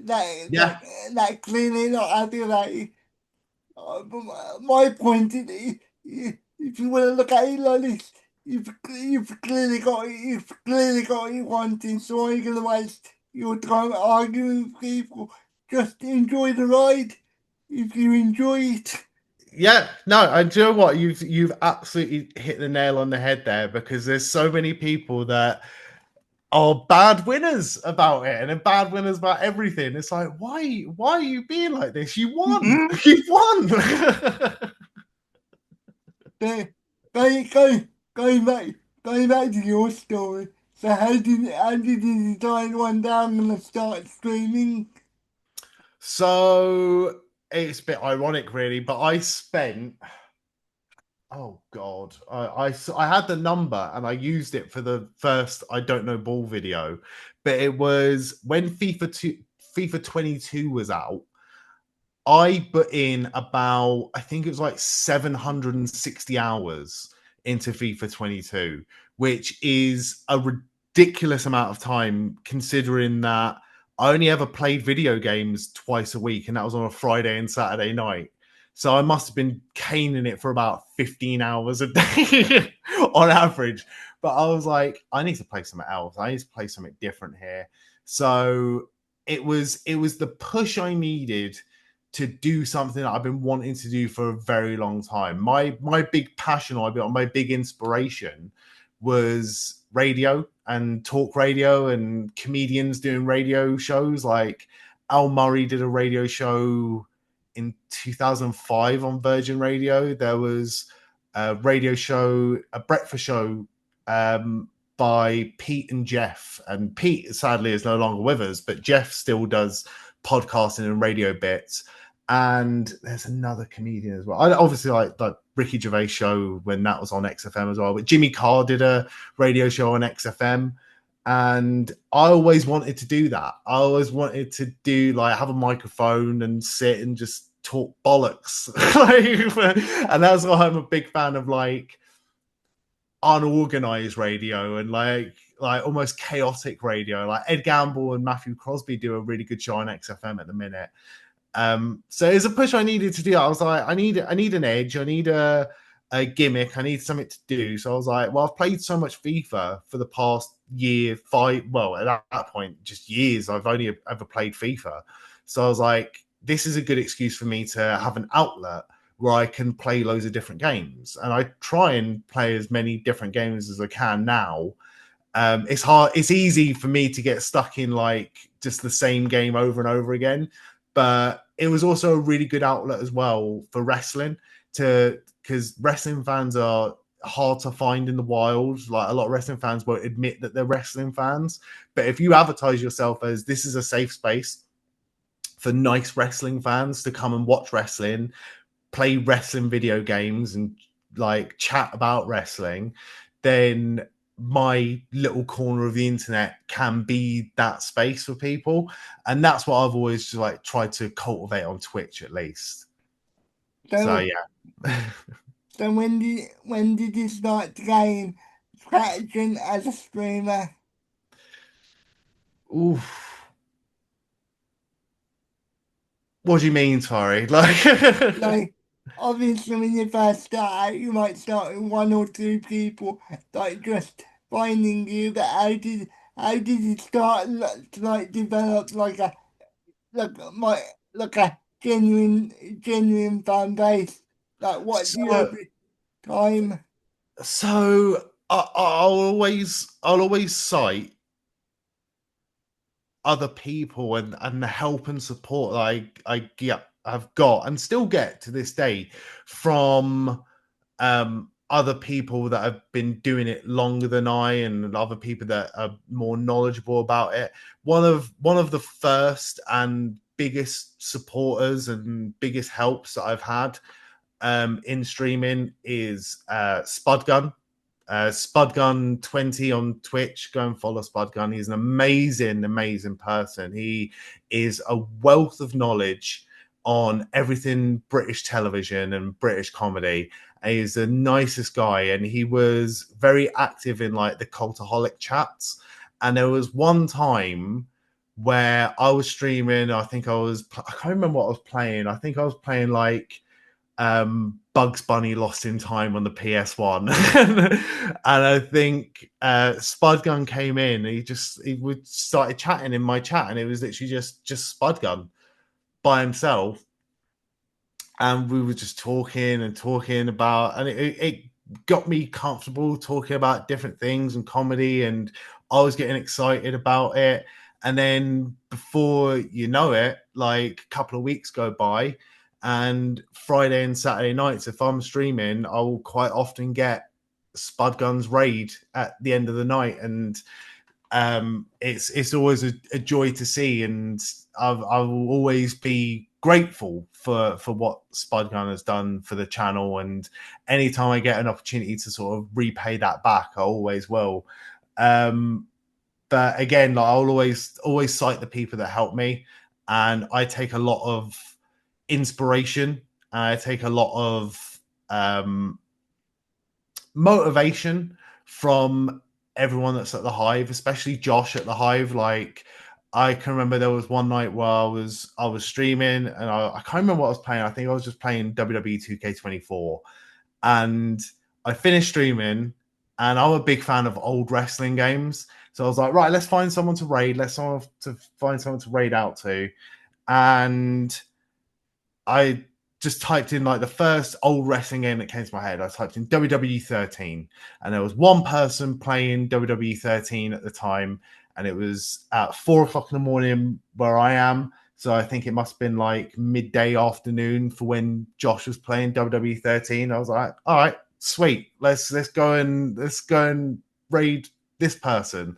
that Yeah, that clearly not happy about it? But my point is, if you want to look at it like this, you've clearly got what you wanting. So why are you gonna waste your time arguing with people? Just enjoy the ride if you enjoy it. yeah. No, I do you know what, you've absolutely hit the nail on the head there, because there's so many people that are bad winners about it, and then bad winners about everything. It's like, why are you being like this? You won. You won. But going, going back to your story. So how did you decide one day I'm gonna start streaming? So it's a bit ironic, really, but I spent, oh god, I had the number and I used it for the first I don't know ball video, but it was when FIFA 22 was out. I put in about, I think it was like 760 hours into FIFA 22, which is a ridiculous amount of time, considering that I only ever played video games twice a week, and that was on a Friday and Saturday night. So I must have been caning it for about 15 hours a day on average. But I was like, I need to play something else. I need to play something different here. So it was the push I needed to do something that I've been wanting to do for a very long time. My big passion, or my big inspiration, was radio and talk radio and comedians doing radio shows. Like, Al Murray did a radio show in 2005 on Virgin Radio. There was a radio show, a breakfast show, by Pete and Jeff. And Pete, sadly, is no longer with us, but Jeff still does podcasting and radio bits. And there's another comedian as well. I obviously like Ricky Gervais show when that was on XFM as well. But Jimmy Carr did a radio show on XFM. And I always wanted to do that. I always wanted to do like have a microphone and sit and just talk bollocks. And that's why I'm a big fan of like unorganized radio and like almost chaotic radio. Like Ed Gamble and Matthew Crosby do a really good show on XFM at the minute. So it's a push I needed to do. I was like, I need an edge. I need a gimmick. I need something to do. So I was like, well, I've played so much FIFA for the past year, well, at that point, just years. I've only ever played FIFA. So I was like, this is a good excuse for me to have an outlet where I can play loads of different games. And I try and play as many different games as I can now. It's hard. It's easy for me to get stuck in like just the same game over and over again. But it was also a really good outlet as well for wrestling, because wrestling fans are hard to find in the wild. Like a lot of wrestling fans won't admit that they're wrestling fans. But if you advertise yourself as this is a safe space for nice wrestling fans to come and watch wrestling, play wrestling video games and like chat about wrestling, then my little corner of the internet can be that space for people. And that's what I've always just like tried to cultivate on Twitch at least. So So, yeah. so when did you start to gain traction as a streamer? Oof. What do you mean, sorry? Like Like, obviously, when you first start out, you might start with one or two people, like just finding you. But how did you start to like develop like like a genuine fan base? Like, what do you so every time? I'll always cite other people and the help and support that I've got and still get to this day from other people that have been doing it longer than I, and other people that are more knowledgeable about it. One of the first and biggest supporters and biggest helps that I've had in streaming is Spudgun. Spudgun20 on Twitch. Go and follow Spudgun. He's an amazing person. He is a wealth of knowledge on everything British television and British comedy. And he's the nicest guy, and he was very active in like the cultaholic chats. And there was one time where I was streaming. I can't remember what I was playing. I think I was playing like Bugs Bunny Lost in Time on the PS1. And I think Spudgun came in. He started chatting in my chat, and it was literally just Spudgun by himself. And we were just talking about, and it got me comfortable talking about different things and comedy, and I was getting excited about it. And then before you know it, like a couple of weeks go by, and Friday and Saturday nights, if I'm streaming, I will quite often get Spudgun's raid at the end of the night, and it's always a joy to see, and I will always be grateful for what Spudgun has done for the channel. And anytime I get an opportunity to sort of repay that back, I always will. But again, like I'll always cite the people that help me, and I take a lot of inspiration. I take a lot of motivation from everyone that's at the Hive, especially Josh at the Hive. Like I can remember there was one night where I was streaming, and I can't remember what I was playing. I think I was just playing WWE 2K24, and I finished streaming. And I'm a big fan of old wrestling games, so I was like, right, let's find someone to raid. Let's find someone to raid out to, and I just typed in like the first old wrestling game that came to my head. I typed in WWE 13, and there was one person playing WWE 13 at the time, and it was at 4 o'clock in the morning where I am. So I think it must have been like midday afternoon for when Josh was playing WWE 13. I was like, all right, sweet. Let's go and raid this person,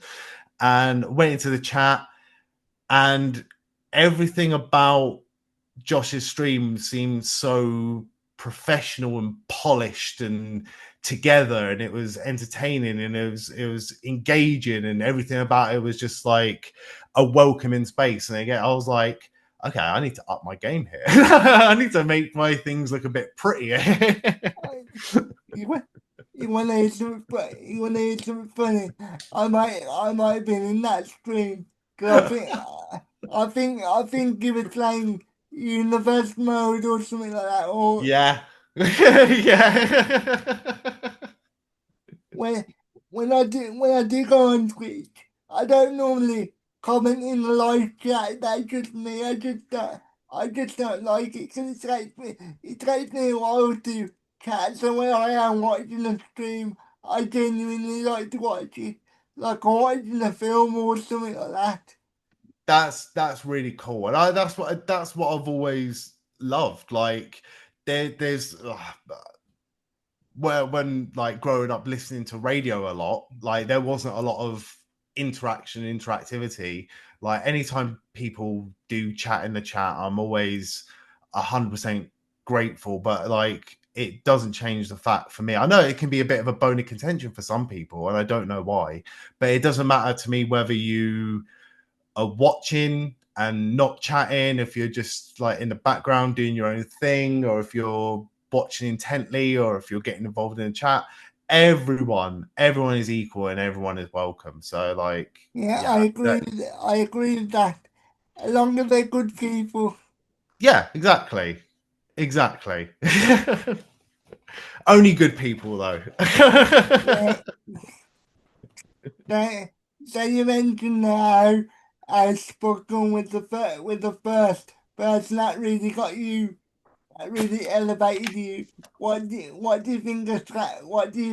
and went into the chat, and everything about Josh's stream seemed so professional and polished and together, and it was entertaining, and it was engaging, and everything about it was just like a welcoming space. And again, I was like, okay, I need to up my game here. I need to make my things look a bit prettier. I, you want you want to hear something you want to hear something funny? I might have been in that stream because I think you were playing universe mode or something like that, or Yeah. Yeah. when when I do go on Twitch, I don't normally comment in the live chat. That's just me. I just don't like it because it takes me a while to chat. So when I am watching a stream, I genuinely like to watch it, like I'm watching a film or something like that. That's really cool, and that's what I've always loved. Like there's where when like growing up listening to radio a lot, like there wasn't a lot of interactivity. Like anytime people do chat in the chat, I'm always 100% grateful. But like it doesn't change the fact for me. I know it can be a bit of a bone of contention for some people, and I don't know why, but it doesn't matter to me whether you are watching and not chatting, if you're just like in the background doing your own thing, or if you're watching intently, or if you're getting involved in the chat. Everyone is equal and everyone is welcome. So like, Yeah, I yeah, agree. I agree with that. As long as they're good people. yeah, exactly. Only good people though. Yeah. So, so you mentioned how I spoken with the first person that really got you, that really elevated you. What do you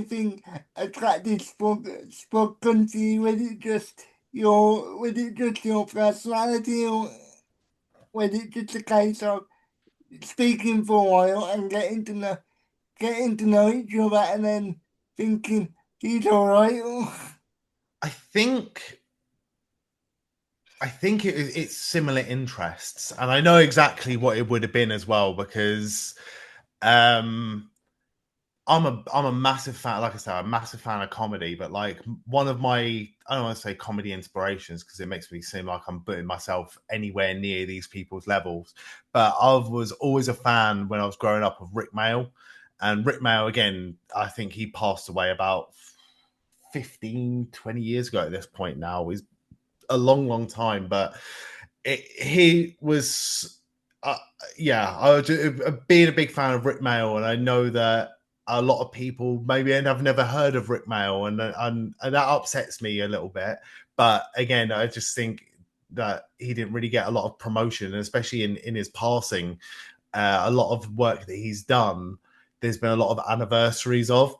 think attracted spoken to you? Was it just your personality, or was it just a case of speaking for a while and getting to know each other and then thinking he's alright? I think it's similar interests, and I know exactly what it would have been as well, because um I'm a massive fan. Like I said, I'm a massive fan of comedy. But like one of my, I don't want to say comedy inspirations because it makes me seem like I'm putting myself anywhere near these people's levels. But I was always a fan when I was growing up of Rick Mail, and Rick Mail again. I think he passed away about 15, 20 years ago at this point. Now is a long time, but he was. Uh, yeah, I was being a big fan of Rick Mail, and I know that a lot of people maybe have never heard of Rick Mail, and that upsets me a little bit. But again, I just think that he didn't really get a lot of promotion, especially in his passing. A lot of work that he's done, there's been a lot of anniversaries of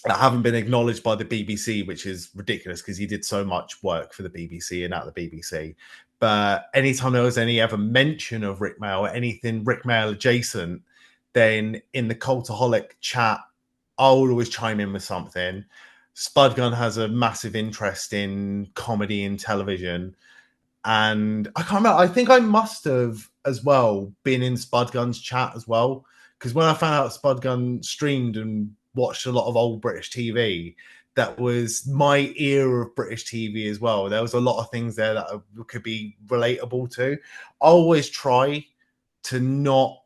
that haven't been acknowledged by the BBC, which is ridiculous because he did so much work for the BBC and at the BBC. But anytime there was any ever mention of Rick Mail or anything Rick Mail adjacent, then in the Cultaholic chat, I would always chime in with something. Spudgun has a massive interest in comedy and television. And I can't remember, I think I must have as well been in Spudgun's chat as well. Because when I found out Spudgun streamed and watched a lot of old British TV, that was my era of British TV as well. There was a lot of things there that could be relatable to. I always try to not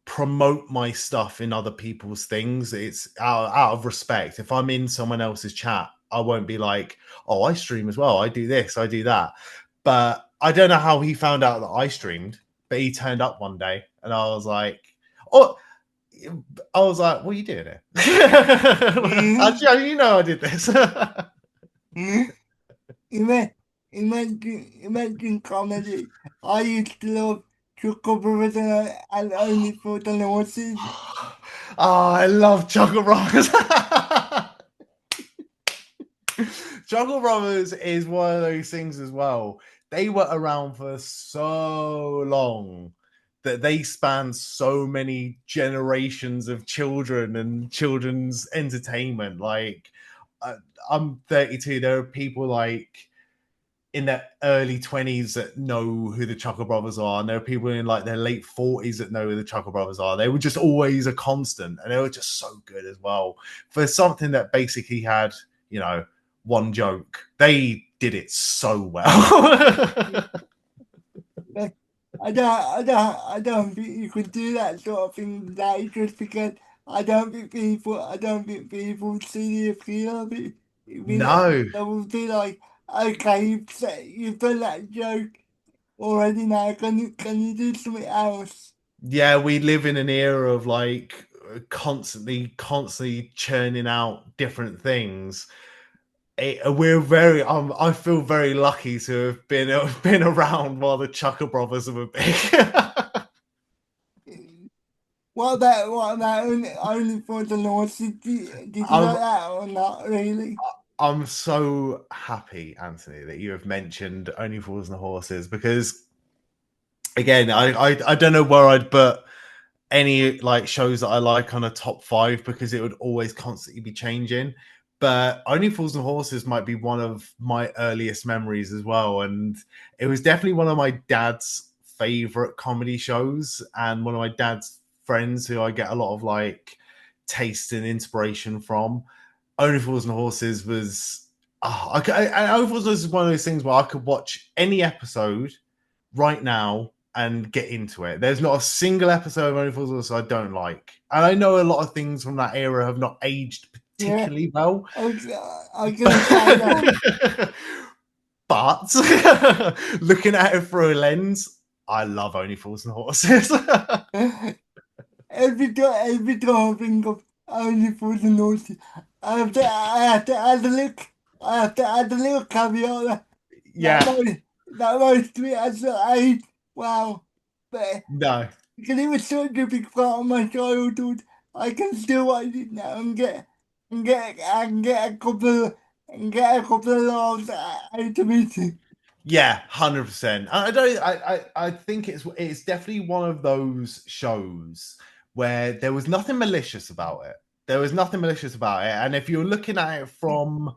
promote my stuff in other people's things. It's out of respect. If I'm in someone else's chat, I won't be like, oh, I stream as well. I do this, I do that. But I don't know how he found out that I streamed, but he turned up one day and I was like, oh, I was like, what are you doing here? Actually, I did this. Ima- imagine comedy. I used to love Chuckle Brothers and Only for the Horses. Oh, I love Chuckle Brothers. Chuckle Brothers is one of those things as well. They were around for so long that they span so many generations of children and children's entertainment. Like I'm 32. There are people like in their early 20s that know who the Chuckle Brothers are, and there are people in like their late 40s that know who the Chuckle Brothers are. They were just always a constant, and they were just so good as well for something that basically had, you know, one joke. They did it so well. Like, I don't think you could do that sort of thing today just because I don't think people see the appeal of it. No, They will be like, okay, you've done that joke already now. Can you do something else? yeah, we live in an era of like constantly churning out different things. We're very I feel very lucky to have been around while the Chucker Brothers were big. What about only for the Lord? Did you I'm like that or not really? I'm so happy, Anthony, that you have mentioned Only Fools and Horses, because again, I don't know where I'd put any like shows that I like on a top five, because it would always constantly be changing. But Only Fools and Horses might be one of my earliest memories as well. And it was definitely one of my dad's favorite comedy shows, and one of my dad's friends who I get a lot of like taste and inspiration from. Only Fools and Horses was. Only Fools and Horses is one of those things where I could watch any episode right now and get into it. There's not a single episode of Only Fools and Horses I don't like, and I know a lot of things from that era have not aged Yeah, particularly well. I was gonna say that. But looking at it through a lens, I love Only Fools and Horses. Every time I think of only for the naughty, I have to add a look. I have to add a little caveat that Yeah, most, that most of it has not aged wow. But no, because it was such a big part of my childhood, I can still watch it now and get a couple of laughs out of it. yeah, 100%. I don't. I think it's definitely one of those shows where there was nothing malicious about it. There was nothing malicious about it, and if you're looking at it from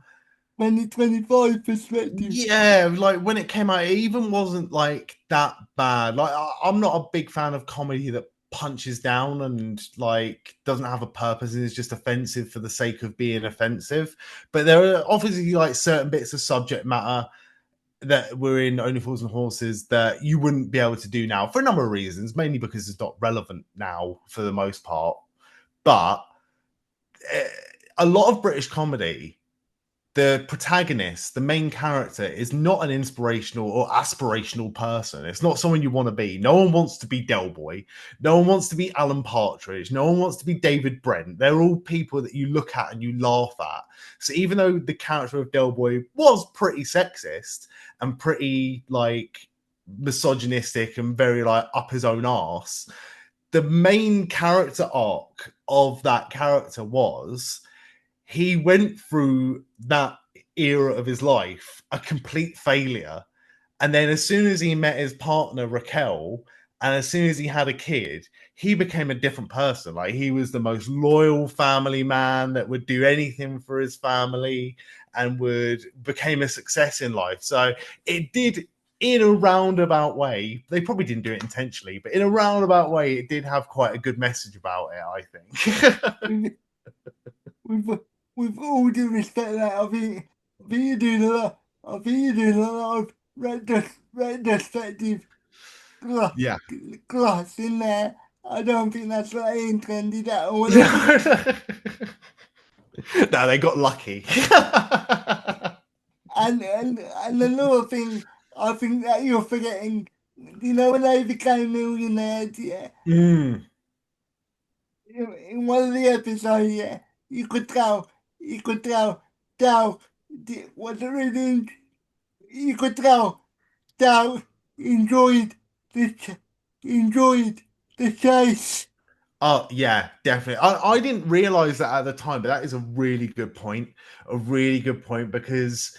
2025 perspective. yeah, like when it came out, it even wasn't like that bad. Like I'm not a big fan of comedy that punches down and like doesn't have a purpose and is just offensive for the sake of being offensive. But there are obviously like certain bits of subject matter that were in Only Fools and Horses that you wouldn't be able to do now for a number of reasons, mainly because it's not relevant now for the most part. But eh, a lot of British comedy, the protagonist, the main character, is not an inspirational or aspirational person. It's not someone you want to be. No one wants to be Del Boy. No one wants to be Alan Partridge. No one wants to be David Brent. They're all people that you look at and you laugh at. So even though the character of Del Boy was pretty sexist and pretty like misogynistic and very like up his own arse, the main character arc of that character was he went through that era of his life a complete failure. And then as soon as he met his partner, Raquel, and as soon as he had a kid, he became a different person. Like he was the most loyal family man that would do anything for his family and would became a success in life. So it did in a roundabout way. They probably didn't do it intentionally, but in a roundabout way, it did have quite a good message about it, I think. with with all due respect, like, I think you're doing a lot. I think you're doing a lot of retrospective gloss, Yeah. gloss in there. I don't think that's what I intended at all. I think, No, they got lucky. and another thing, I think that you're forgetting. You know when they became millionaires, yeah. Mm. In one of the episodes, yeah, you could tell, was it really? You could tell Dow enjoyed the ch- enjoyed the chase. Oh yeah, definitely. I didn't realize that at the time, but that is a really good point. A really good point, because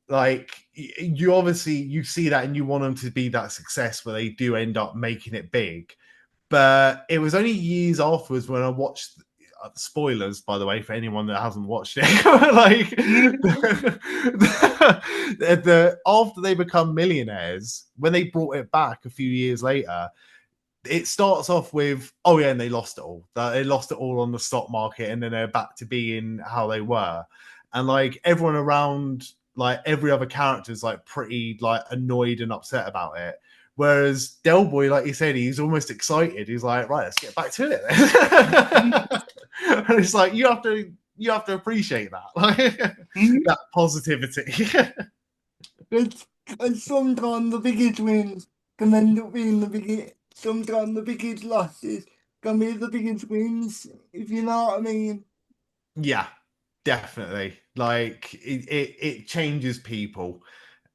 like you obviously you see that and you want them to be that success where they do end up making it big. But it was only years afterwards when I watched. spoilers, by the way, for anyone that hasn't watched it. Like after they become millionaires, when they brought it back a few years later, it starts off with, oh yeah, and they lost it all. They lost it all on the stock market, and then they're back to being how they were. And like everyone around, like every other character is like pretty like annoyed and upset about it. Whereas Del Boy, like you said, he's almost excited. He's like, right, let's get back to it then. And it's like you have to appreciate that, like that positivity. It's, and sometimes the biggest wins can end up being the biggest, sometimes the biggest losses can be the biggest wins, if you know what I mean. Yeah, definitely. Like it changes people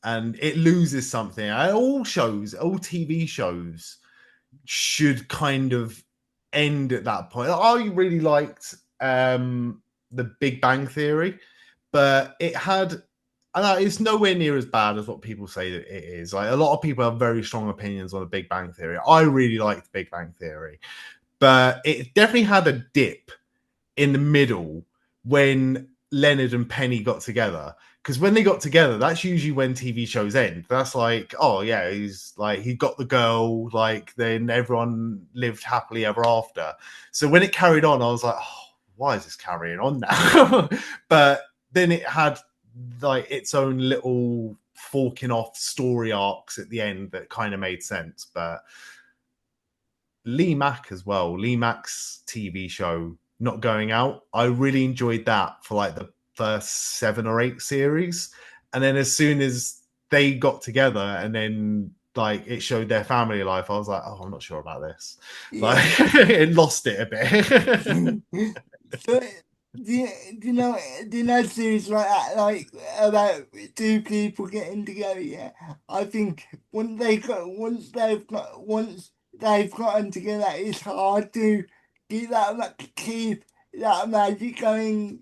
and it loses something. And all shows, all TV shows should kind of end at that point. I really liked the Big Bang Theory, but it had, and it's nowhere near as bad as what people say that it is. Like a lot of people have very strong opinions on the Big Bang Theory. I really liked Big Bang Theory, but it definitely had a dip in the middle when Leonard and Penny got together. Because when they got together, that's usually when TV shows end. That's like, oh yeah, he's like he got the girl, like then everyone lived happily ever after. So when it carried on, I was like, oh, why is this carrying on now? But then it had like its own little forking off story arcs at the end that kind of made sense. But Lee Mack as well. Lee Mack's TV show Not Going Out. I really enjoyed that for like the first 7 or 8 series. And then as soon as they got together and then like it showed their family life, I was like, oh, I'm not sure about this. Like Yeah. it lost it a bit. So, do you know series like that, like about two people getting together? Yeah, I think once they've gotten together, it's hard to keep that magic going,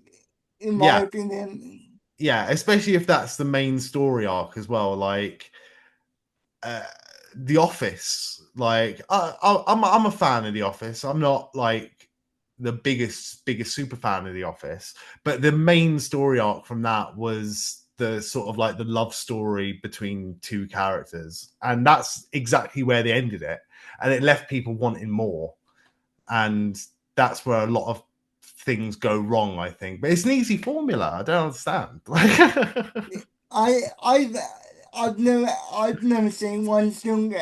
in my Yeah. opinion. Yeah. Especially if that's the main story arc as well. Like uh, The Office. Like I'm a fan of The Office. I'm not like the biggest super fan of The Office, but the main story arc from that was the sort of like the love story between two characters, and that's exactly where they ended it, and it left people wanting more, and that's where a lot of things go wrong, I think. But it's an easy formula. I don't understand. I I've I've never seen one single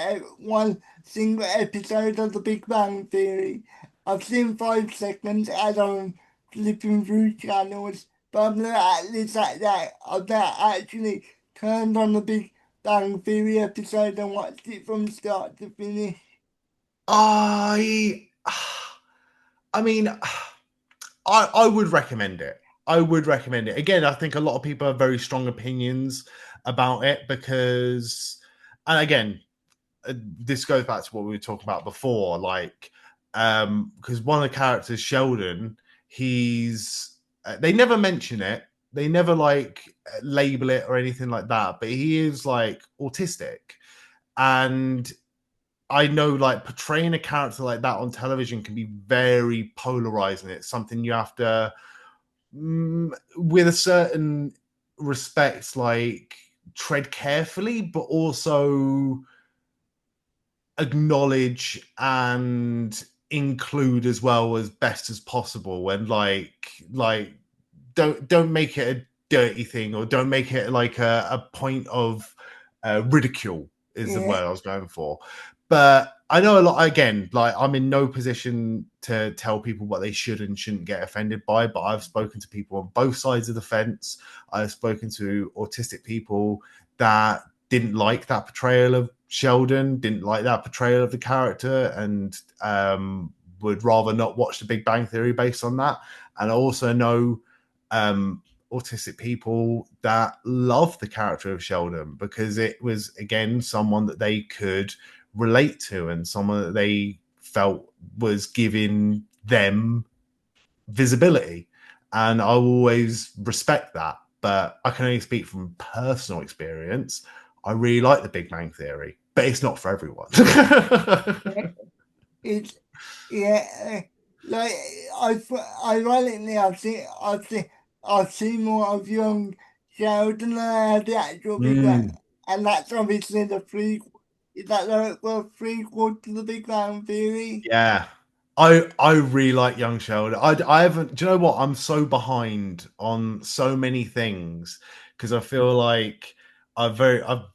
episode of The Big Bang Theory. I've seen 5 seconds as I'm flipping through channels, but I've never actually sat there. I've never actually turned on The Big Bang Theory episode and watched it from start to finish. I I mean, I would recommend it. I would recommend it. Again, I think a lot of people have very strong opinions about it because, and again, this goes back to what we were talking about before, like, because one of the characters, Sheldon, he's, they never mention it. They never like label it or anything like that, but he is like autistic. And I know like portraying a character like that on television can be very polarizing. It's something you have to, with a certain respect, like tread carefully, but also acknowledge and include as well as best as possible. And like don't make it a dirty thing or don't make it like a point of ridicule is the Yeah, word I was going for. But I know a lot, again, like I'm in no position to tell people what they should and shouldn't get offended by, but I've spoken to people on both sides of the fence. I've spoken to autistic people that didn't like that portrayal of Sheldon, didn't like that portrayal of the character, and would rather not watch The Big Bang Theory based on that. And I also know autistic people that love the character of Sheldon because it was, again, someone that they could relate to and someone that they felt was giving them visibility. And I will always respect that. But I can only speak from personal experience. I really like the Big Bang Theory, but it's not for everyone. it's yeah. like ironically, I've seen more of young Sheldon than I had the actual Big Bang, Mm. and that's obviously the prequel. Is that the prequel to the Big Bang Theory? Yeah. I really like Young Sheldon. I haven't. Do you know what? I'm so behind on so many things because I feel like I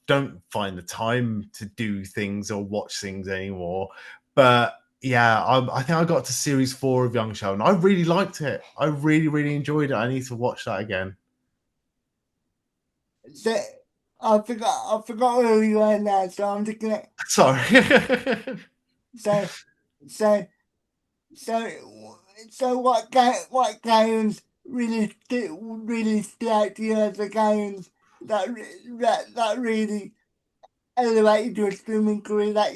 don't find the time to do things or watch things anymore. But yeah, I think I got to series 4 of Young Sheldon. I really liked it. I really enjoyed it. I need to watch that again. So I forgot where we were now, so I'm just gonna Sorry. so so so what games really stood out to you as the games that really elevated your swimming career that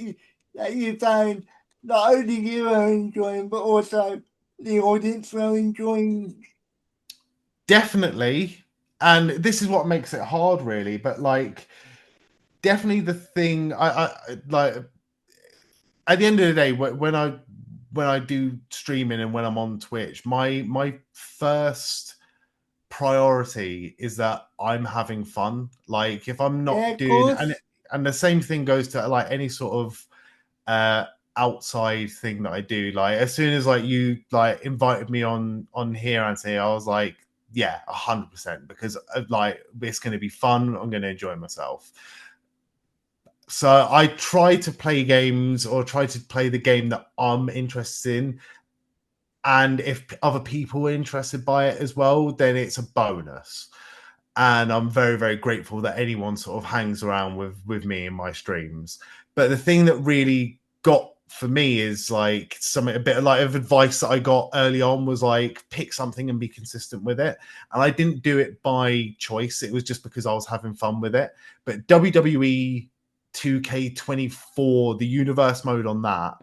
you found not only you were enjoying but also the audience were enjoying. Definitely. And this is what makes it hard, really. But like, definitely the thing I like at the end of the day when I do streaming and when I'm on Twitch, my first priority is that I'm having fun. Like if I'm Yeah, not of doing course. and the same thing goes to like any sort of uh outside thing that I do. Like as soon as like you like invited me on here, Anthony, I was like, yeah, 100% because like it's going to be fun. I'm going to enjoy myself. So I try to play games or try to play the game that I'm interested in. And if other people are interested by it as well, then it's a bonus. And I'm very grateful that anyone sort of hangs around with me in my streams. But the thing that really got for me is like something a bit of like of advice that I got early on was like pick something and be consistent with it. And I didn't do it by choice. It was just because I was having fun with it. But WWE 2K24, the universe mode on that,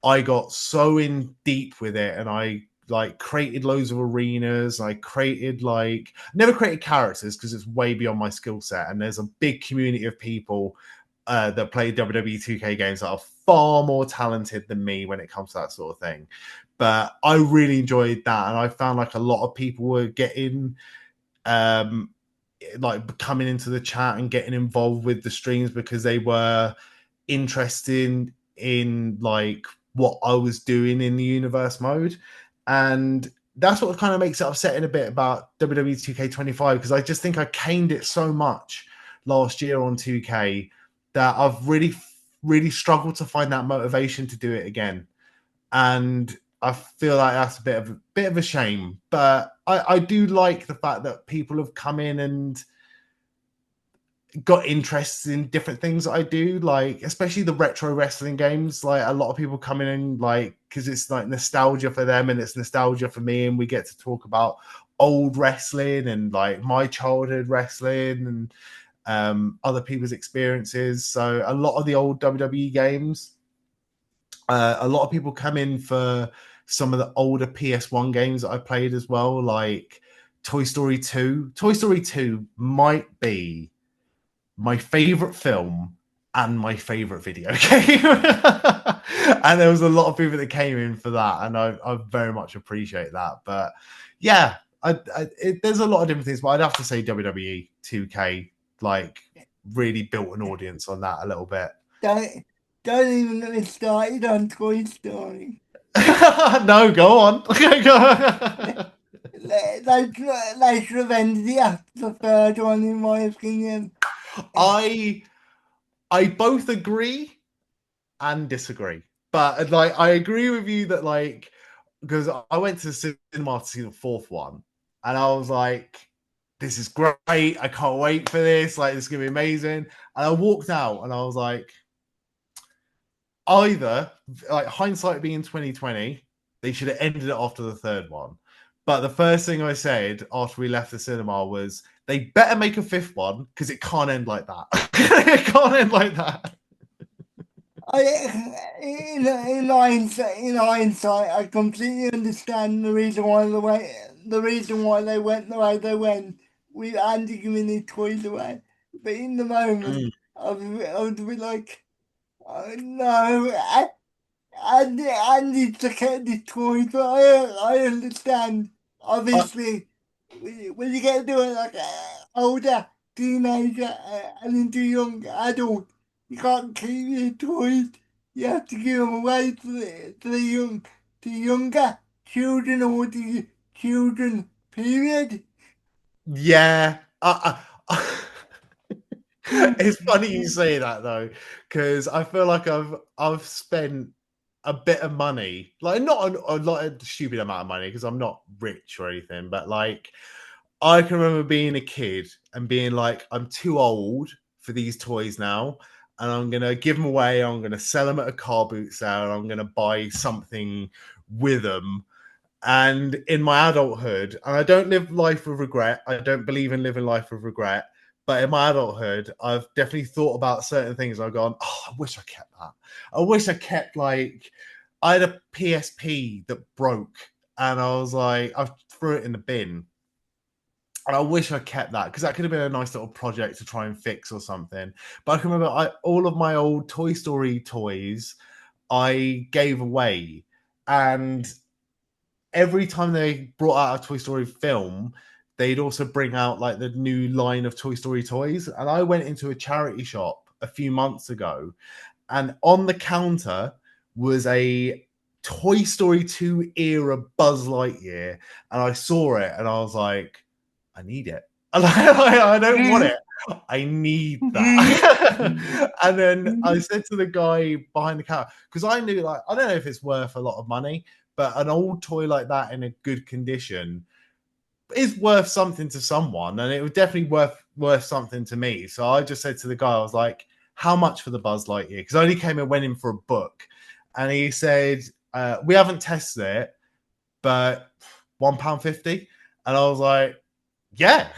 I got so in deep with it and I like created loads of arenas. I created like never created characters because it's way beyond my skill set. And there's a big community of people that play WWE 2K games that are far more talented than me when it comes to that sort of thing. But I really enjoyed that, and I found like a lot of people were getting um like coming into the chat and getting involved with the streams because they were interested in like what I was doing in the universe mode. And that's what kind of makes it upsetting a bit about WWE 2K25 because I just think I caned it so much last year on 2K that I've really struggled to find that motivation to do it again. And I feel like that's a bit of a shame. But I do like the fact that people have come in and got interested in different things that I do, like especially the retro wrestling games. Like a lot of people come in and like because it's like nostalgia for them and it's nostalgia for me, and we get to talk about old wrestling and like my childhood wrestling and other people's experiences. So a lot of the old WWE games, a lot of people come in for some of the older PS1 games that I played as well, like Toy Story 2. Toy Story 2 might be my favorite film and my favorite video game. And there was a lot of people that came in for that, and I very much appreciate that. But yeah, there's a lot of different things, but I'd have to say WWE 2K like really built an audience on that a little bit. Don't don't even get me started on Toy Story. No, go on. They should have ended it after the third one, in my opinion. I I both agree and disagree. But like I agree with you that like because I went to the cinema to see the fourth one and I was like, this is great. I can't wait for this. Like this is gonna be amazing. And I walked out and I was like, either like hindsight being 2020, they should have ended it after the third one. But the first thing I said after we left the cinema was they better make a fifth one because it can't end like that. It can't end like that. In hindsight, I completely understand the reason why they went the way they went with Andy giving his toys away. But in the moment, Mm. I was a bit like, oh, no, I need to get the toys, but I understand. I, Obviously, when you get to like older teenager and into young adult, you can't keep your toys. You have to give them away to the younger children or the children. Period. yeah. It's funny you say that though, because I feel like I've spent a bit of money, like not not a stupid amount of money, because I'm not rich or anything, but like I can remember being a kid and being like, I'm too old for these toys now, and I'm gonna give them away. I'm gonna sell them at a car boot sale. And I'm gonna buy something with them. And in my adulthood, and I don't live life with regret. I don't believe in living life with regret. But in my adulthood, I've definitely thought about certain things. I've gone, oh, I wish I kept that. I wish I kept like I had a PSP that broke, and I was like, I threw it in the bin. And I wish I kept that because that could have been a nice little project to try and fix or something. But I can remember all of my old Toy Story toys I gave away, and every time they brought out a Toy Story film, they'd also bring out like the new line of Toy Story toys. And I went into a charity shop a few months ago, and on the counter was a Toy Story 2 era Buzz Lightyear. And I saw it and I was like, I need it. I don't want it. I need that. And then I said to the guy behind the counter, because I knew, like, I don't know if it's worth a lot of money, but an old toy like that in a good condition is worth something to someone, and it was definitely worth something to me. So I just said to the guy, I was like, "How much for the Buzz Lightyear?" Because I only came and went in for a book, and he said, "We haven't tested it, but £1.50." And I was like, "Yeah."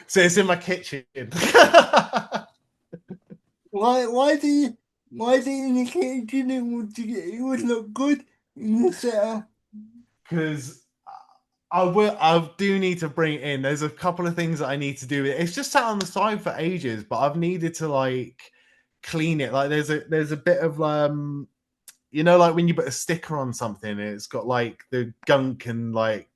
So it's in my kitchen. Why do you indicate it would look good in the setup? Because I do need to bring it in. There's a couple of things that I need to do. It's just sat on the side for ages, but I've needed to like clean it. Like there's a bit of like when you put a sticker on something, it's got like the gunk and like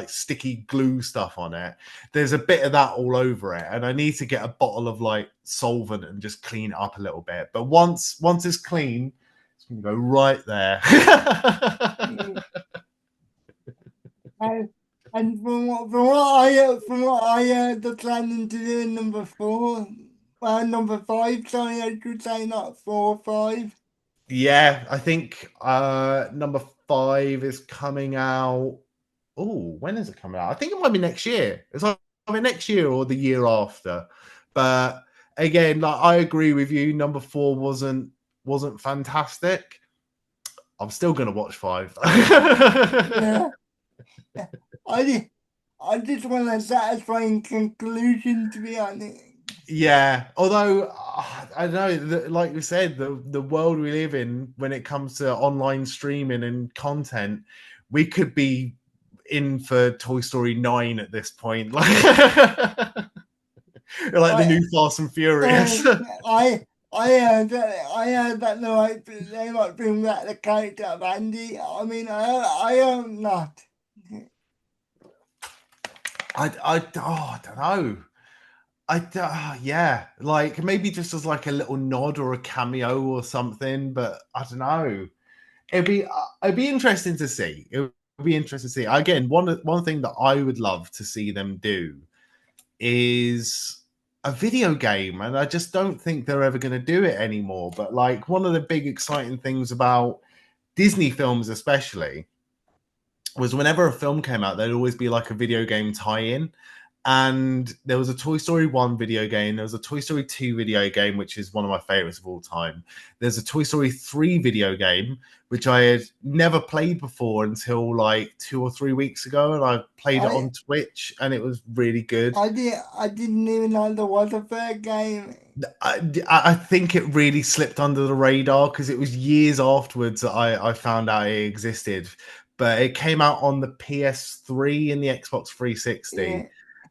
sticky glue stuff on it. There's a bit of that all over it, and I need to get a bottle of like solvent and just clean it up a little bit. But once it's clean, it's gonna go right there. Mm. And, and from what I heard, they're planning to do number four, number five. Sorry, I should say not four, five. Yeah, I think number 5 is coming out. Oh, when is it coming out? I think it might be next year. It's either next year or the year after. But again, like I agree with you. Number 4 wasn't fantastic. I'm still gonna watch 5. Yeah, yeah. I just, I just want a satisfying conclusion, to be honest. Yeah, although I don't know, like we said, the world we live in when it comes to online streaming and content, we could be in for Toy Story 9 at this point, like like the I, new Fast and Furious. I, I heard that they might bring back the character of Andy. I mean, I hope not. I don't know. Yeah, like maybe just as like a little nod or a cameo or something, but I don't know. It'd be interesting to see. It would be interesting to see. Again, one thing that I would love to see them do is a video game, and I just don't think they're ever going to do it anymore. But like one of the big exciting things about Disney films, especially, was whenever a film came out, there'd always be like a video game tie-in. And there was a Toy Story 1 video game. There was a Toy Story 2 video game, which is one of my favorites of all time. There's a Toy Story 3 video game, which I had never played before until like 2 or 3 weeks ago. And I played it I, on Twitch and it was really good. I didn't even know there was a third game. I think it really slipped under the radar because it was years afterwards that I found out it existed. But it came out on the PS3 and the Xbox 360, Yeah,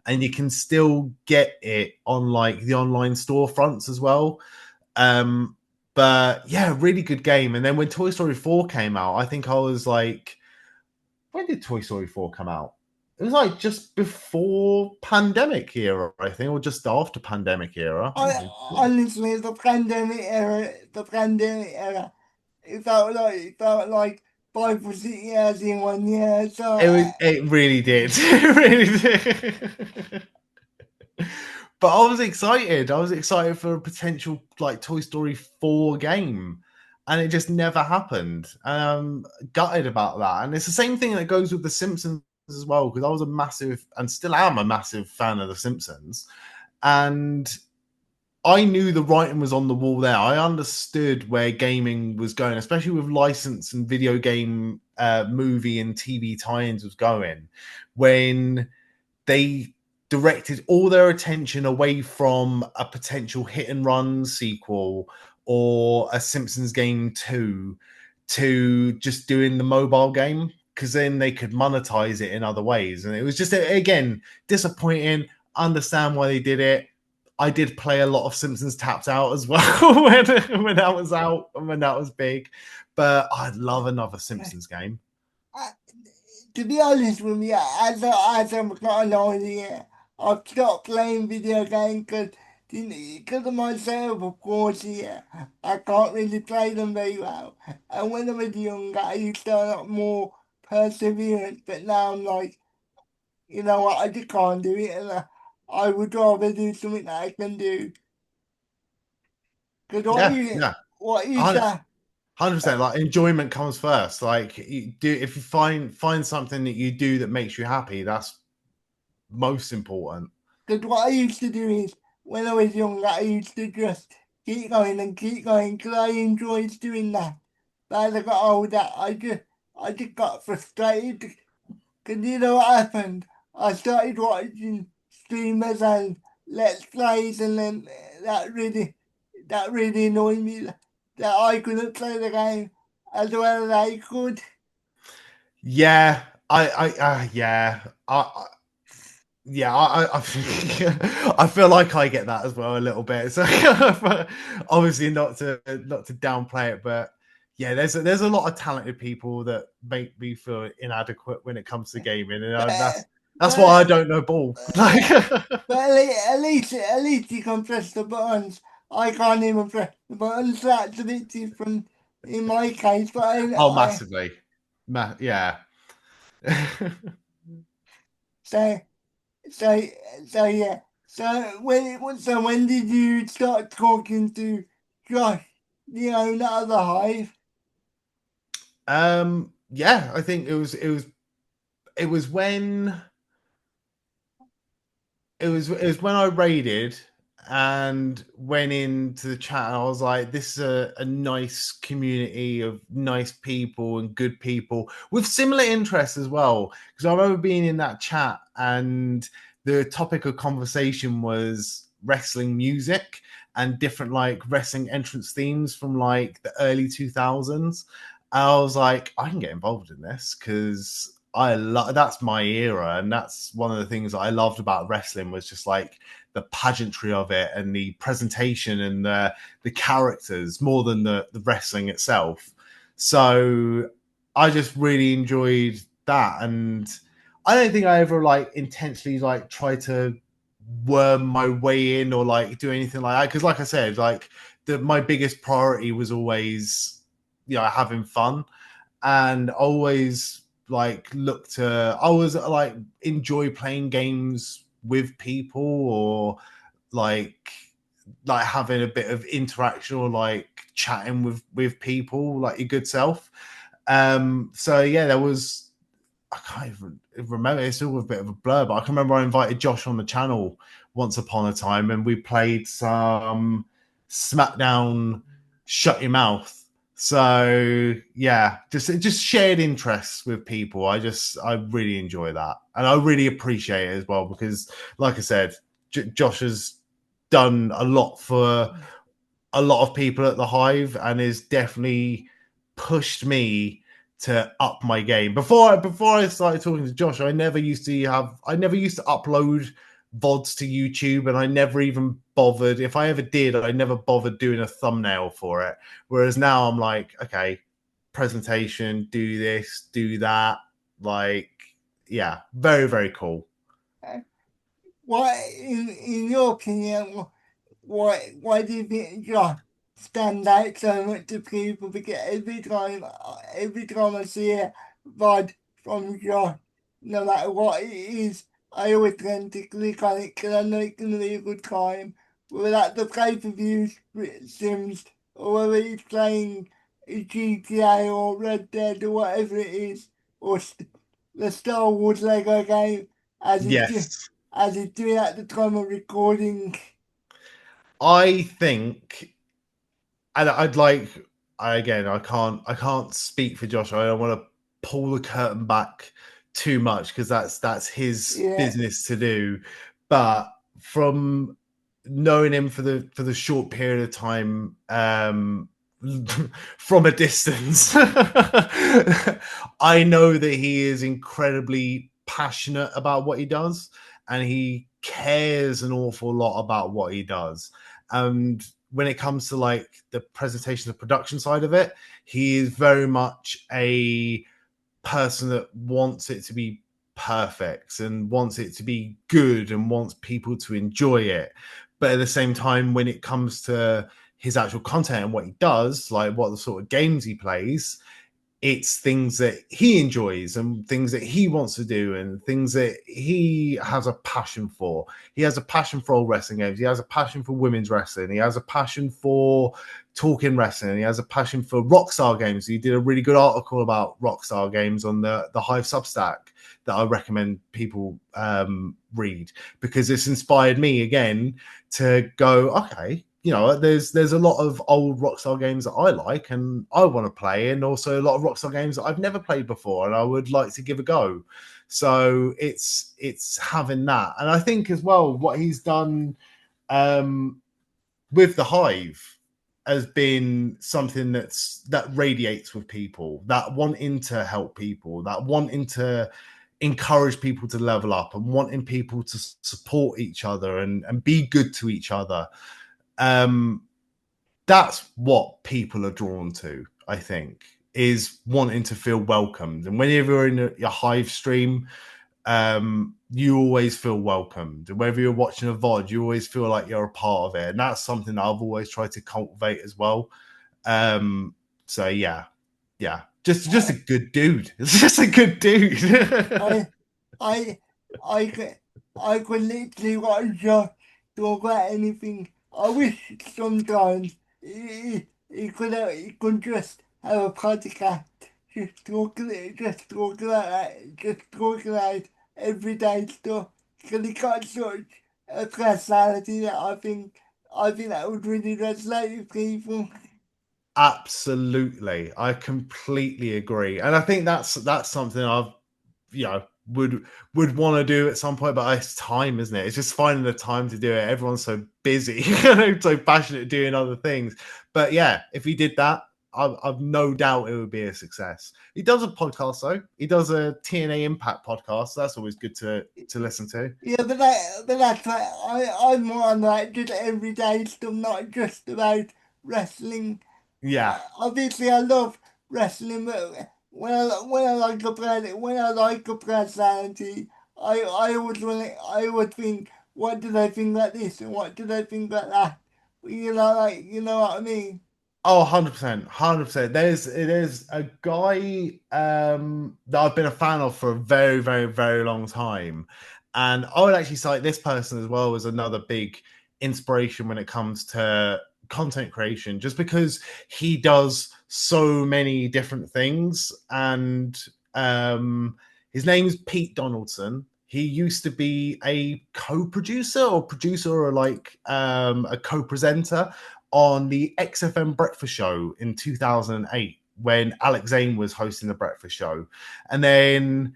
and you can still get it on like the online storefronts as well. Um, But yeah, really good game. And then when Toy Story 4 came out, I think I was like, when did Toy Story 4 come out? It was like just before pandemic era, I think, or just after pandemic era. I honestly, the pandemic era, it felt like 5 or 6 years in one year. So It really did. It really did. But I was excited. I was excited for a potential like Toy Story 4 game. And it just never happened. Gutted about that. And it's the same thing that goes with The Simpsons as well, because I was a massive and still am a massive fan of The Simpsons. And I knew the writing was on the wall there. I understood where gaming was going, especially with license and video game, movie and TV tie-ins was going, when they directed all their attention away from a potential hit and run sequel or a Simpsons game 2 to just doing the mobile game, because then they could monetize it in other ways. And it was just, again, disappointing. Understand why they did it. I did play a lot of Simpsons Tapped Out as well when that was out and when that was big. But I'd love another Simpsons game. I, to be honest with you, as I'm getting older, yeah, I've stopped playing video games because of myself, of course, yeah. I can't really play them very well. And when I was younger, I used to have a lot more perseverance, but now I'm like, you know what, I just can't do it, and I would rather do something that I can do. Because Yeah, yeah. what you say, 100%. Like, enjoyment comes first. Like, you do, if you find something that you do that makes you happy, that's most important. because what I used to do is, when I was younger, I used to just keep going, because I enjoyed doing that. But as I got older, I just got frustrated, because you know what happened? I started watching streamers and let's plays, and then that really annoyed me that I couldn't play the game as well as I could. Yeah, yeah, yeah, I feel like I get that as well a little bit. So obviously not to downplay it, but yeah, there's a lot of talented people that make me feel inadequate when it comes to gaming, and But that's why I but don't know ball. Like, but, but at least you can press the buttons. I can't even press the buttons. That's a bit different in my case. But oh, massively, yeah. so so so yeah. So when did you start talking to Josh, the owner of the Hive? Yeah, I think it was when it was when I raided and went into the chat, and I was like, this is a nice community of nice people and good people with similar interests as well. Because I remember being in that chat and the topic of conversation was wrestling music and different like wrestling entrance themes from like the early 2000s. I was like, I can get involved in this because I love, that's my era, and that's one of the things that I loved about wrestling was just like the pageantry of it and the presentation and the characters more than the wrestling itself. So I just really enjoyed that, and I don't think I ever like intentionally like try to worm my way in or like do anything like that, because like I said, like my biggest priority was always, having fun, and always like look to I always like enjoy playing games with people, or like having a bit of interaction or like chatting with people like your good self. So yeah, there was, I can't even remember, it's all a bit of a blur, but I can remember I invited Josh on the channel once upon a time and we played some SmackDown Shut Your Mouth. So yeah, just shared interests with people. I really enjoy that, and I really appreciate it as well, because like I said, Josh has done a lot for a lot of people at the Hive and is definitely pushed me to up my game. Before I started talking to Josh, I never used to upload VODs to YouTube, and I never even bothered. If I ever did, I never bothered doing a thumbnail for it. Whereas now I'm like, okay, presentation, do this, do that. Like, yeah, very, very cool. Uh, What, in your opinion, why do you think Josh stand out so much to people? Because every time I see a VOD from Josh, no matter what it is, I always tend to click on it because I know it's going to be a good time. Whether that's the pay-per-view sims or whether it's playing a GTA or Red Dead or whatever it is, or the Star Wars Lego game, as it do, Yes. as it's doing at the time of recording. I think, and I'd like, again, I can't speak for Josh. I don't want to pull the curtain back too much because that's his Yeah, business to do. But from knowing him for the short period of time, from a distance, I know that he is incredibly passionate about what he does, and he cares an awful lot about what he does. And when it comes to like the presentation, the production side of it, he is very much a person that wants it to be perfect and wants it to be good and wants people to enjoy it. But at the same time, when it comes to his actual content and what he does, like what the sort of games he plays, it's things that he enjoys and things that he wants to do and things that he has a passion for. He has a passion for old wrestling games. He has a passion for women's wrestling. He has a passion for talking wrestling. He has a passion for Rockstar games. He did a really good article about Rockstar games on the Hive Substack that I recommend people read, because it's inspired me again to go, okay, you know, there's a lot of old Rockstar games that I like and I want to play, and also a lot of Rockstar games that I've never played before and I would like to give a go. So it's having that, and I think as well what he's done um, with the Hive has been something that radiates with people, that wanting to help people, that wanting to encourage people to level up and wanting people to support each other and be good to each other. Um, that's what people are drawn to, I think, is wanting to feel welcomed. And whenever you're in your Hive stream, you always feel welcomed. And whether you're watching a VOD, you always feel like you're a part of it. And that's something that I've always tried to cultivate as well. So yeah. Just a I, good dude. It's just a good dude. I, I, I could, I could literally watch Josh talk about anything. I wish sometimes he could just have a podcast, just talk about that, just talk about everyday stuff. Because he got such a personality that I think that would really resonate with people. Absolutely. I completely agree. And I think that's something I've, you know, would want to do at some point, but it's time, isn't it? It's just finding the time to do it. Everyone's so busy, so passionate at doing other things. But yeah, if he did that, I've no doubt it would be a success. He does a podcast though. He does a TNA Impact podcast. So that's always good to listen to. Yeah, but that's like I'm more on like just everyday stuff, not just about wrestling. Yeah. Obviously, I love wrestling, but when I like a personality, I always think, what do they think about this and what do they think about that? You know what I mean? Oh, 100%. 100%. There's a guy that I've been a fan of for a very, very, very long time. And I would actually cite this person as well as another big inspiration when it comes to content creation, just because he does so many different things. And his name is Pete Donaldson. He used to be a co-producer or producer or like a co-presenter on the XFM Breakfast Show in 2008 when Alex Zane was hosting the breakfast show. And then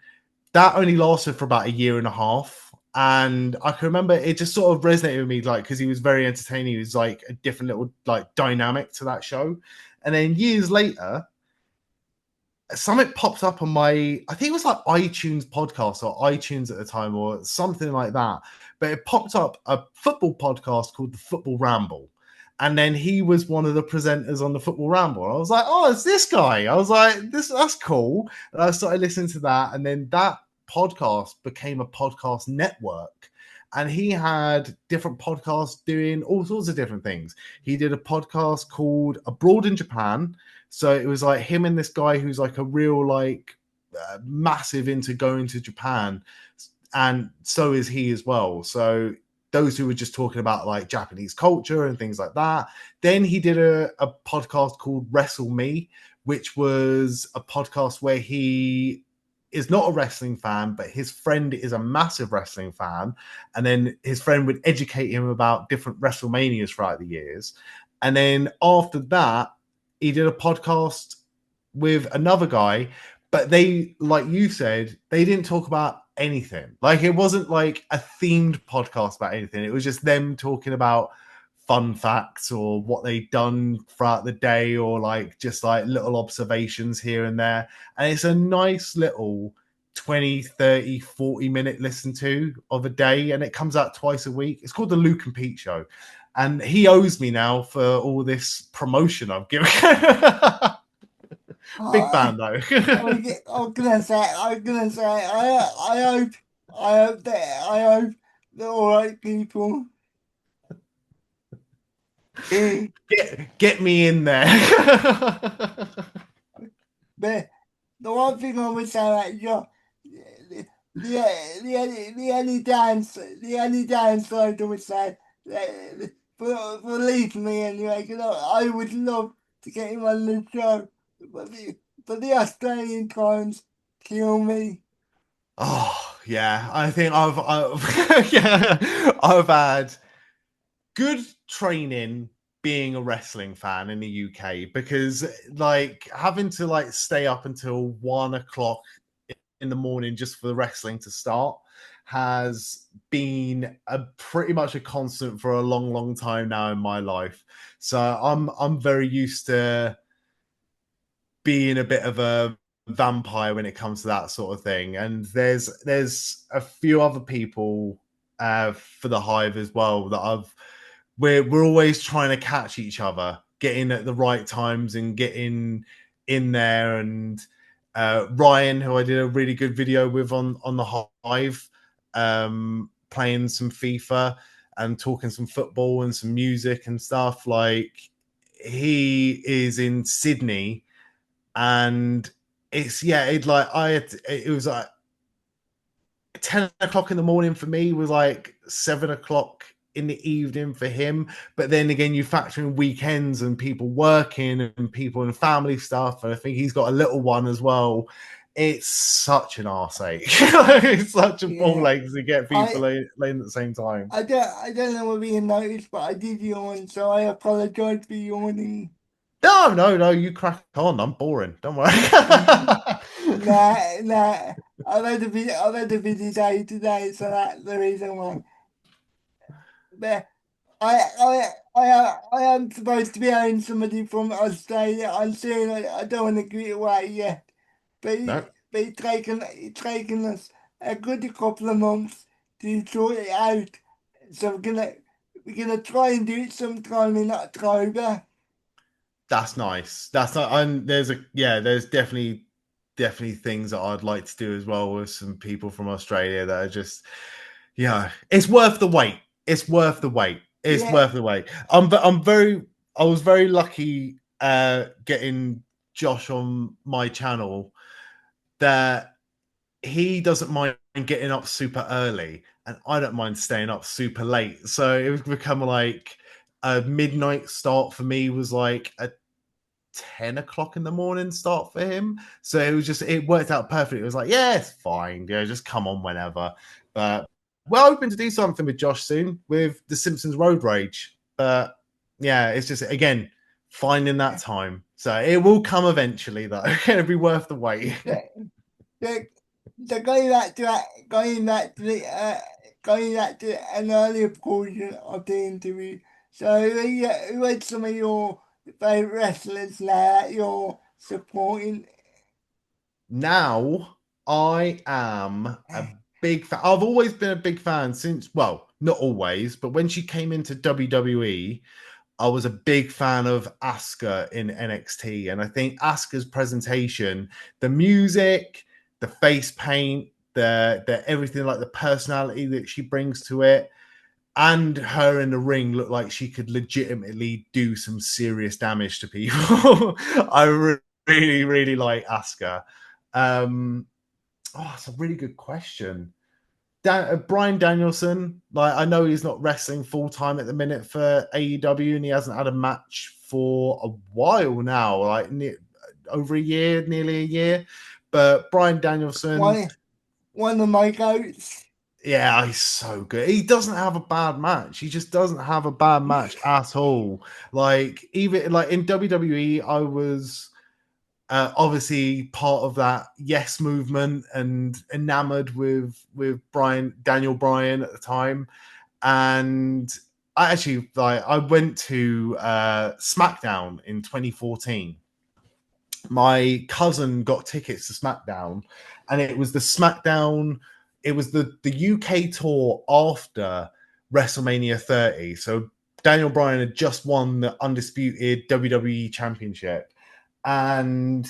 that only lasted for about a year and a half. And I can remember it just sort of resonated with me, like, because he was very entertaining. He was like a different little like dynamic to that show. And then years later, something popped up on my, I think it was like iTunes podcast or iTunes at the time or something like that. But it popped up a football podcast called the Football Ramble. And then he was one of the presenters on the Football Ramble. I was like, oh, it's this guy. I was like, that's cool. And I started listening to that. And then that podcast became a podcast network. And he had different podcasts doing all sorts of different things. He did a podcast called Abroad in Japan. So it was like him and this guy who's like a real like massive into going to Japan, and so is he as well. So those who were just talking about like Japanese culture and things like that. Then he did a podcast called Wrestle Me, which was a podcast where he is not a wrestling fan, but his friend is a massive wrestling fan. And then his friend would educate him about different WrestleManias throughout the years. And then after that, he did a podcast with another guy, but they, like you said, they didn't talk about anything. Like it wasn't like a themed podcast about anything. It was just them talking about fun facts or what they'd done throughout the day or like just like little observations here and there. And it's a nice little 20, 30, 40-minute listen to of a day, and it comes out twice a week. It's called the Luke and Pete Show. And he owes me now for all this promotion I've given. Big I, fan though. I'm gonna say, I hope the all right people. Get me in there. But the one thing I would say about your the only downside I would say for leaving me anyway, because I would love to get him on the show, but the Australian times kill me. Oh yeah, I think I've yeah, I've had good training being a wrestling fan in the UK, because like having to like stay up until 1 o'clock in the morning just for the wrestling to start has been a pretty much a constant for a long time now in my life. So I'm very used to being a bit of a vampire when it comes to that sort of thing. And there's a few other people for the Hive as well that we're always trying to catch each other, getting at the right times and getting in there. And Ryan, who I did a really good video with on the Hive, playing some FIFA and talking some football and some music and stuff. Like he is in Sydney, and it's yeah, it was like 10 o'clock in the morning for me, was like 7 o'clock in the evening for him. But then again, you factor in weekends and people working and people and family stuff, and I think he's got a little one as well. It's such an arse ache. It's such a ball Yeah, ache to get people I laying at the same time. I don't know whether you noticed, but I did yawn, so I apologize for yawning. No, you crack on. I'm boring. Don't worry. Nah. I've had a busy day today, so that's the reason why. But I am supposed to be having somebody from Australia. I'm saying I don't want to give it away yet, but No, it's taken us a good couple of months to sort it out. So we're gonna try and do it sometime in October. that's nice. That's not. And there's a yeah. There's definitely things that I'd like to do as well with some people from Australia that are just yeah. It's worth the wait. It's worth the wait. It's Yeah, worth the wait. I was very lucky getting Josh on my channel, that he doesn't mind getting up super early and I don't mind staying up super late. So it was become like a midnight start for me was like a 10 o'clock in the morning start for him. So it was just, it worked out perfectly. It was like, yeah, it's fine. Yeah, just come on whenever. But we're hoping to do something with Josh soon with the Simpsons Road Rage. But yeah, it's just, again, finding that time. So it will come eventually, though. It'll be worth the wait. the, the, going back to an earlier portion of the interview. So who are some of your favorite wrestlers now that you're supporting? Now I am a big fan. I've always been a big fan since, well, not always, but when she came into WWE, I was a big fan of Asuka in NXT. And I think Asuka's presentation, the music, the face paint, the everything, like the personality that she brings to it, and her in the ring looked like she could legitimately do some serious damage to people. I really, really like Asuka. Um, it's a really good question. Brian Danielson, like I know he's not wrestling full time at the minute for AEW, and he hasn't had a match for a while now, like over a year, nearly a year. But Brian Danielson, One, one of my goats. yeah, he's so good. He doesn't have a bad match. He just doesn't have a bad match at all. Like even like in WWE, I was obviously part of that yes movement and enamored with Daniel Bryan at the time. And I actually like I went to SmackDown in 2014. My cousin got tickets to SmackDown, and it was the SmackDown. It was the UK tour after WrestleMania 30. So Daniel Bryan had just won the undisputed WWE Championship, and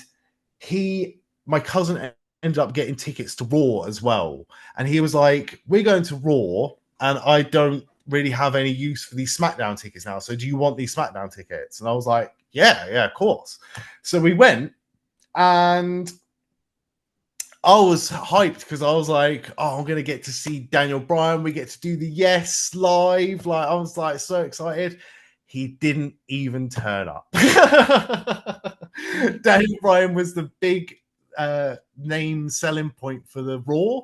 my cousin ended up getting tickets to Raw as well. And he was like, "We're going to Raw, and I don't really have any use for these SmackDown tickets now. So do you want these SmackDown tickets?" And I was like, "Yeah, yeah, of course." So we went, and I was hyped because I was like, "Oh, I'm gonna get to see Daniel Bryan. We get to do the Yes live." Like I was like so excited. He didn't even turn up. Daniel Bryan was the big name selling point for the Raw,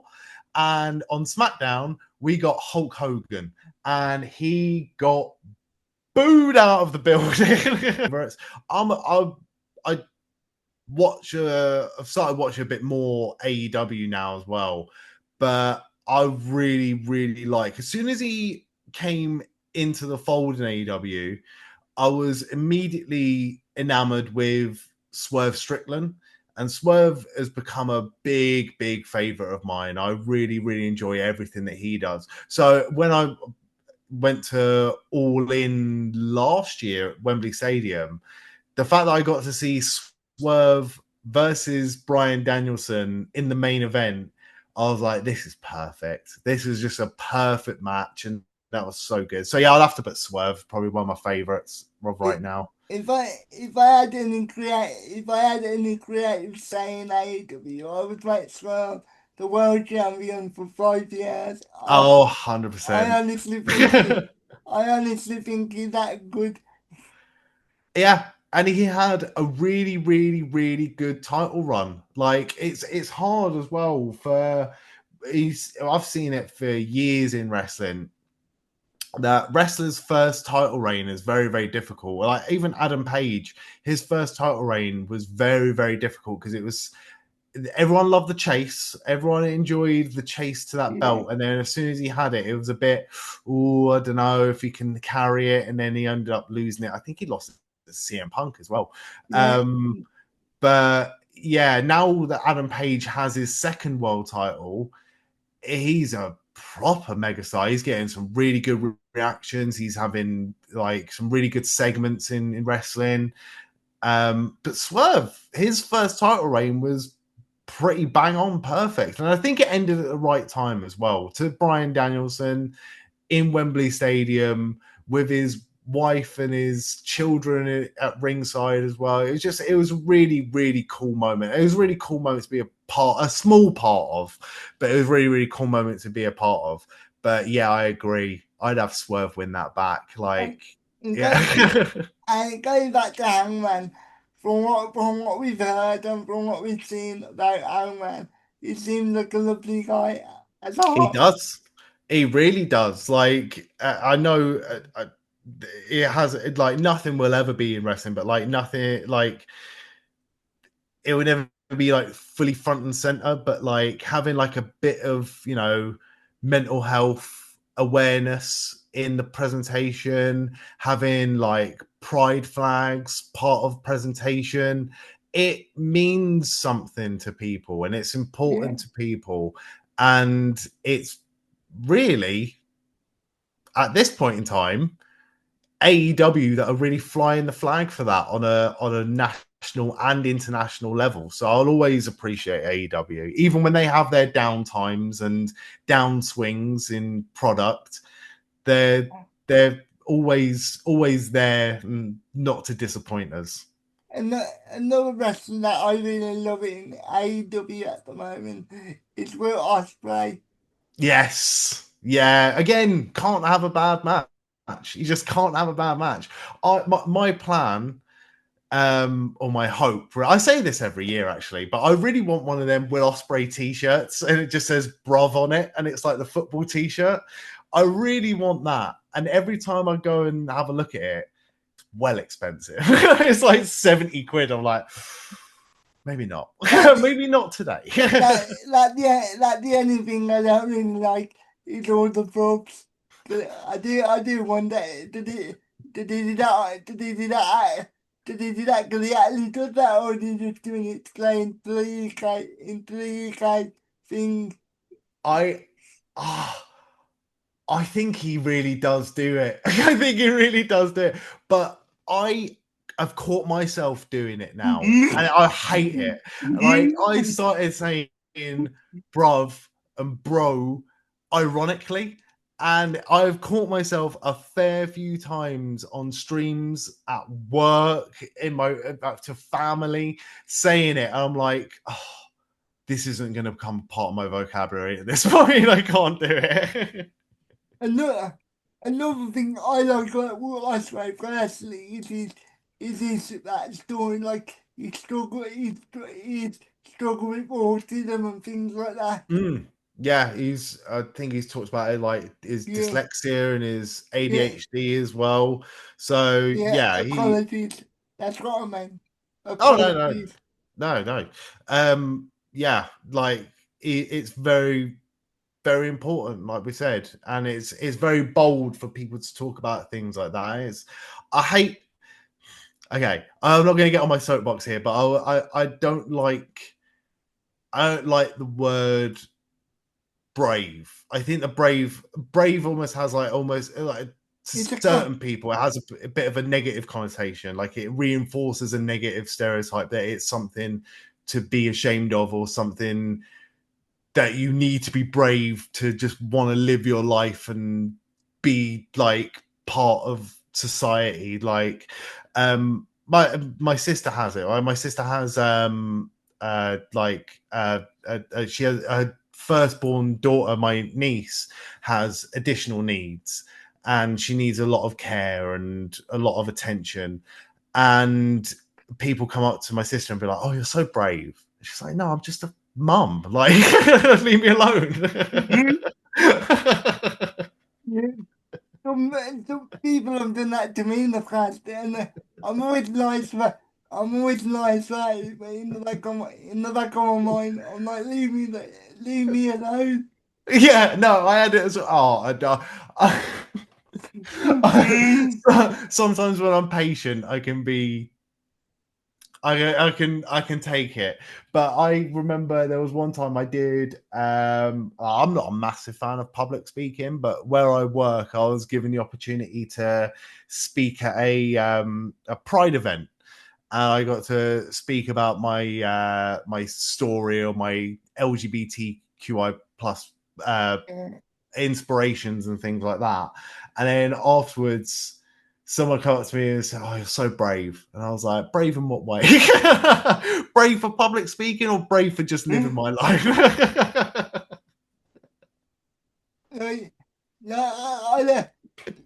and on SmackDown we got Hulk Hogan, and he got booed out of the building. I I've started watching a bit more AEW now as well, but I really, really like as soon as he came into the fold in AEW, I was immediately enamored with Swerve Strickland. And Swerve has become a big, big favorite of mine. I really, really enjoy everything that he does. So when I went to All In last year at Wembley Stadium, the fact that I got to see Swerve versus Brian Danielson in the main event, I was like, this is perfect. This is just a perfect match. And that was so good. So yeah, I'll have to put Swerve, probably one of my favorites of right If now. if I had any creative say in AEW, I would make Swerve the world champion for 5 years. Oh, I 100%. honestly think I honestly think he's that good. Yeah, and he had a really, really, really good title run. Like it's hard as well for he's I've seen it for years in wrestling that wrestler's first title reign is very, very difficult. Like even Adam Page, his first title reign was very, very difficult because it was everyone loved the chase, everyone enjoyed the chase to that Yeah, belt, and then as soon as he had it, it was a bit, oh, I don't know if he can carry it, and then he ended up losing it. I think he lost it to CM Punk as well. yeah. But yeah, now that Adam Page has his second world title, he's a proper megastar. He's getting some really good reactions. He's having like some really good segments in wrestling. But Swerve, his first title reign was pretty bang on perfect. And I think it ended at the right time as well. To Brian Danielson in Wembley Stadium with his wife and his children at ringside as well. It was a really, really cool moment. It was a really cool moment to be a small part of, but it was really, really cool moment to be a part of. But yeah, I agree. I'd have Swerve win that back. And, Like, and going yeah. and going back to Hangman, from what we've heard and from what we've seen about Hangman, he seems like a lovely guy as a He whole. does. He really does. Like I know it has like nothing will ever be in wrestling, but like nothing like it would never be like fully front and center, but like having like a bit of mental health awareness in the presentation, having like pride flags part of presentation, it means something to people and it's Yeah. important to people. And it's really, at this point in time, AEW that are really flying the flag for that on a national and international level. So I'll always appreciate AEW, even when they have their down times and downswings in product. They're always there, not to disappoint us. And another wrestler that I really love in AEW at the moment is Will Ospreay. Yes. Yeah. Again, can't have a bad match. You just can't have a bad match. My plan, or my hope, I say this every year actually, but I really want one of them Will Ospreay t-shirts and it just says Brov on it and it's like the football t-shirt. I really want that. And every time I go and have a look at it, it's well expensive. It's like 70 quid. I'm like, maybe not. That Maybe not today. that the only thing I don't really like is all the props. I do wonder did he do that because he actually does that or did he just doing it to play into the UK thing? I ah I think he really does do it. I think he really does do it. But I have caught myself doing it now, and I hate it. Like I started saying bruv and bro ironically, and I've caught myself a fair few times on streams at work, in my to family, saying it. And I'm like, oh, this isn't going to become part of my vocabulary at this point. I can't do it. Another another thing I like about what I say personally is his that story like he's struggle with autism and things like that. Mm. Yeah, I think he's talked about it, like his Yeah, dyslexia and his yeah, ADHD as well. So yeah. yeah, he. Apologies. That's what I meant. Oh no, no, Apologies. no, no. Yeah, like it's very, very important, like we said, and it's very bold for people to talk about things like that. I hate. Okay, I'm not going to get on my soapbox here, but I don't like. I don't like the word brave. I think the brave almost has like almost like to It's a con. certain people it has a bit of a negative connotation. Like it reinforces a negative stereotype that it's something to be ashamed of or something that you need to be brave to just want to live your life and be like part of society. Like my sister has it, right? My sister has she has her firstborn daughter, my niece, has additional needs and she needs a lot of care and a lot of attention. And people come up to my sister and be like, "Oh, you're so brave." She's like, "No, I'm just a mum. Like, leave me alone." Yeah. Some people have done that to me in the past, and I'm always nice, but I'm always nice, right? But in the back of my mind, I'm like, leave me alone. Yeah, no, I had it as oh, sometimes when I'm patient, I can be I can take it. But I remember there was one time I did I'm not a massive fan of public speaking, but where I work, I was given the opportunity to speak at a pride event. And I got to speak about my story or my LGBTQI plus Yeah. inspirations and things like that. And then afterwards, someone came up to me and said, "Oh, you're so brave." And I was like, "Brave in what way? Brave for public speaking or brave for just living my life?" Like,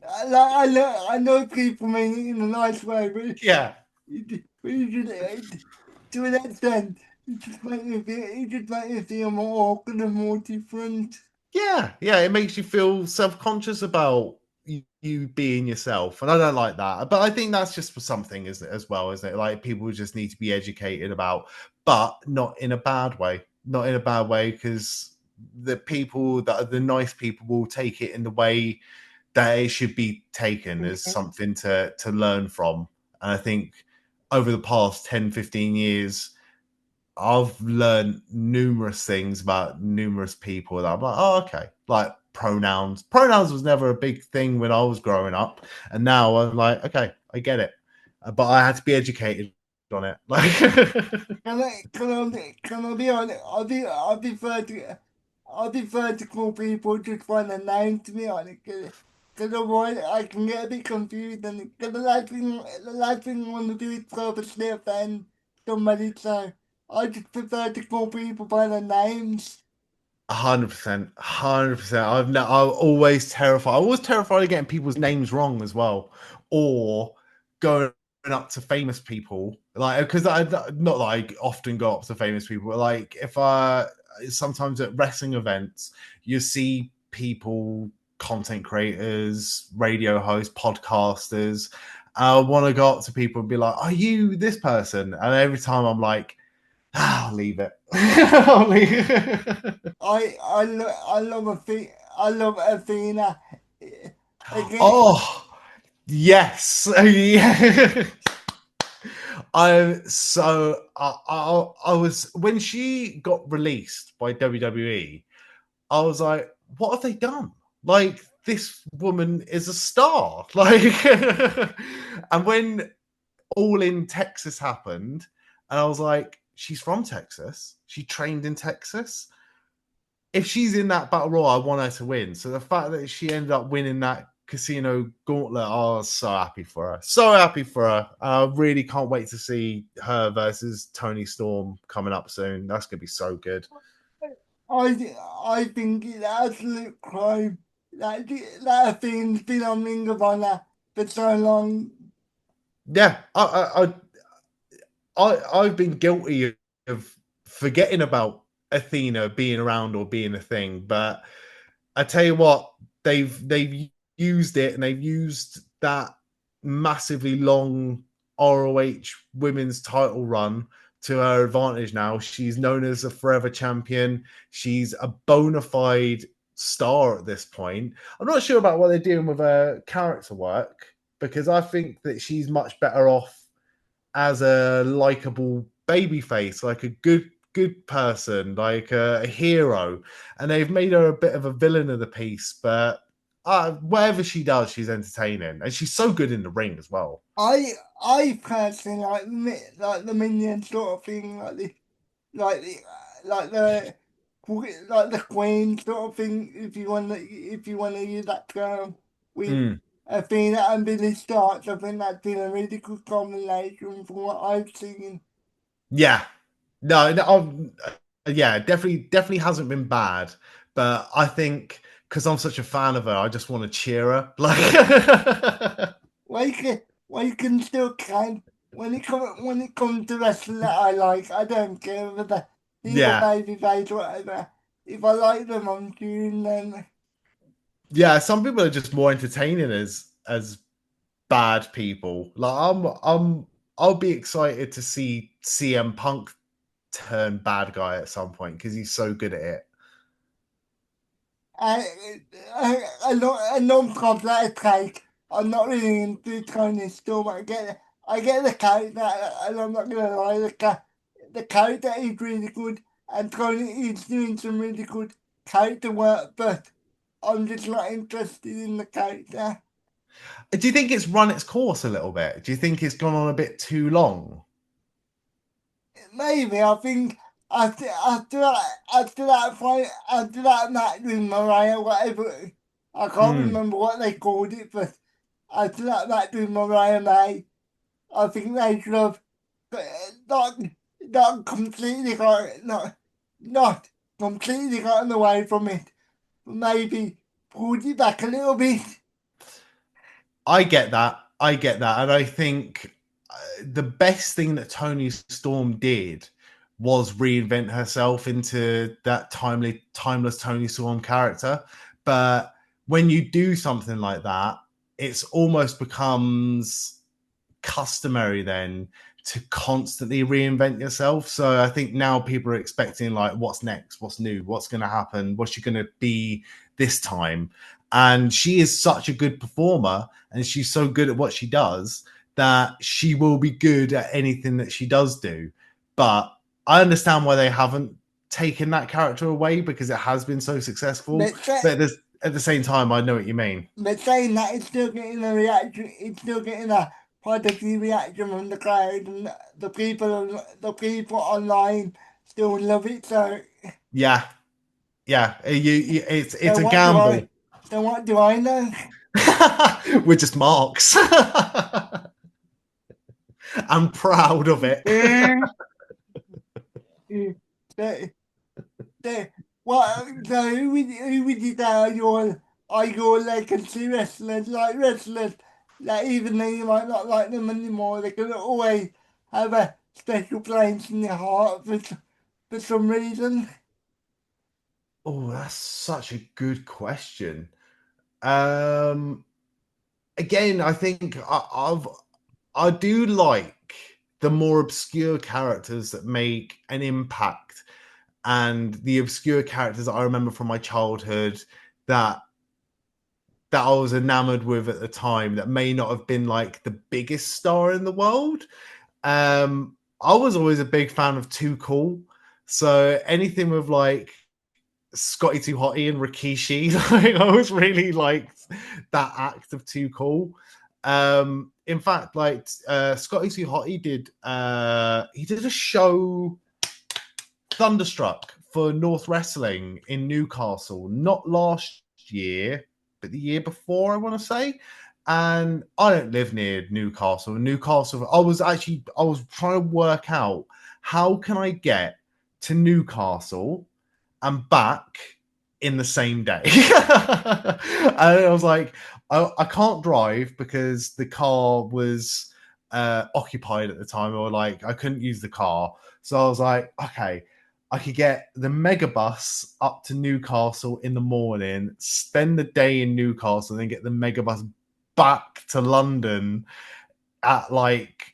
I know people mean it in a nice way, but Yeah. to an extent, it just makes me feel more awkward and more different. Yeah, yeah, it makes you feel self-conscious about you being yourself, and I don't like that. But I think that's just for something, isn't it, as well, isn't it? Like people just need to be educated about, but not in a bad way. Not in a bad way, because the people that are the nice people will take it in the way that it should be taken as something to learn from. And I think over the past 10, 15 years, I've learned numerous things about numerous people that I'm like, oh, okay. Like pronouns. Pronouns was never a big thing when I was growing up. And now I'm like, okay, I get it. But I had to be educated on it. Like, Can I be honest? I prefer to call people just by the name, to be honest, because otherwise I can get a bit confused, and because the last thing I want to do is purposely offend somebody, so I just prefer to call people by their names. 100%, 100%. I'm always terrified. I was terrified of getting people's names wrong as well, or going up to famous people, like because I not like often go up to famous people, but like if I sometimes at wrestling events, you see people, content creators, radio hosts, podcasters. I want to go up to people and be like, "Are you this person?" And every time I'm like, I'll leave it. I'll leave it. I love Athena. Again, Oh, yes. Yeah. I was when she got released by WWE, I was like, what have they done? Like this woman is a star. Like and when All in Texas happened, and I was like, she's from Texas. She trained in Texas. If she's in that battle royal, I want her to win. So the fact that she ended up winning that casino gauntlet, I was so happy for her. So happy for her. I really can't wait to see her versus Tony Storm coming up soon. That's gonna be so good. I think it's absolute crime that Athena's been on Ring of Honor for so long. Yeah, I've been guilty of forgetting about Athena being around or being a thing, but I tell you what, they've used it, and they've used that massively long ROH women's title run to her advantage now. She's known as a forever champion. She's a bona fide star at this point. I'm not sure about what they're doing with her character work, because I think that she's much better off as a likable baby face, like a good person, like a hero. And they've made her a bit of a villain of the piece, but whatever she does, she's entertaining, and she's so good in the ring as well. I I personally like the minion sort of thing, like the like the like the Queen sort of thing. If you want to use that term with Mm, Athena and Billy Starks, I think that's been a really good combination from what I've seen. yeah, no, yeah, definitely hasn't been bad, but I think because I'm such a fan of her, I just want to cheer her. Like, Well, you can still can when it comes to wrestling that I like. I don't care whether the heel, yeah, baby face, whatever. If I like them, I'm tuning them. yeah. Some people are just more entertaining as bad people. Like I'll be excited to see CM Punk turn bad guy at some point because he's so good at it. I know complex take. I'm not really into Tony Storm. I get the character, and I'm not gonna lie, the character is really good, and Tony is doing some really good character work, but I'm just not interested in the character. Do you think it's run its course a little bit? Do you think it's gone on a bit too long? Maybe I think after that match with Mariah, whatever, I can't Mm, remember what they called it, but after that match with Mariah May, I think they should have not not completely got not completely gotten away from it, but maybe pulled it back a little bit. I get that. I get that, and I think the best thing that Tony Storm did was reinvent herself into that timeless Tony Storm character. But when you do something like that, it's almost becomes customary then to constantly reinvent yourself. So I think now people are expecting like, what's next? What's new? What's going to happen? What's she going to be this time? And she is such a good performer, and she's so good at what she does that she will be good at anything that she does do. But I understand why they haven't taken that character away because it has been so successful. But say, But at the same time, I know what you mean. but saying that, it's still getting a reaction. It's still getting a positive reaction from the crowd, and the people online still love it. So, Yeah, yeah. It's so a what do gamble. I? So what do I know? We're just marks. I'm proud of it. so, so, so who would you say are your legacy wrestlers? Like wrestlers that even though you might not like them anymore, they can always have a special place in your heart for some reason. Oh, that's such a good question. Um, Again, I think I do like the more obscure characters that make an impact, and the obscure characters that I remember from my childhood that I was enamored with at the time that may not have been like the biggest star in the world. I was always a big fan of Too Cool. So anything with like Scotty Too Hotty and Rikishi, like I was really liked that act of Too Cool. In fact, like Scotty Too Hotty did a show Thunderstruck for North Wrestling in Newcastle, not last year, but the year before, I want to say. And I don't live near Newcastle. Newcastle, I was trying to work out how can I get to Newcastle and back in the same day. And I was like, I can't drive because the car was occupied at the time, or like I couldn't use the car. So I was like, okay, I could get the megabus up to Newcastle in the morning, spend the day in Newcastle, and then get the megabus back to London at like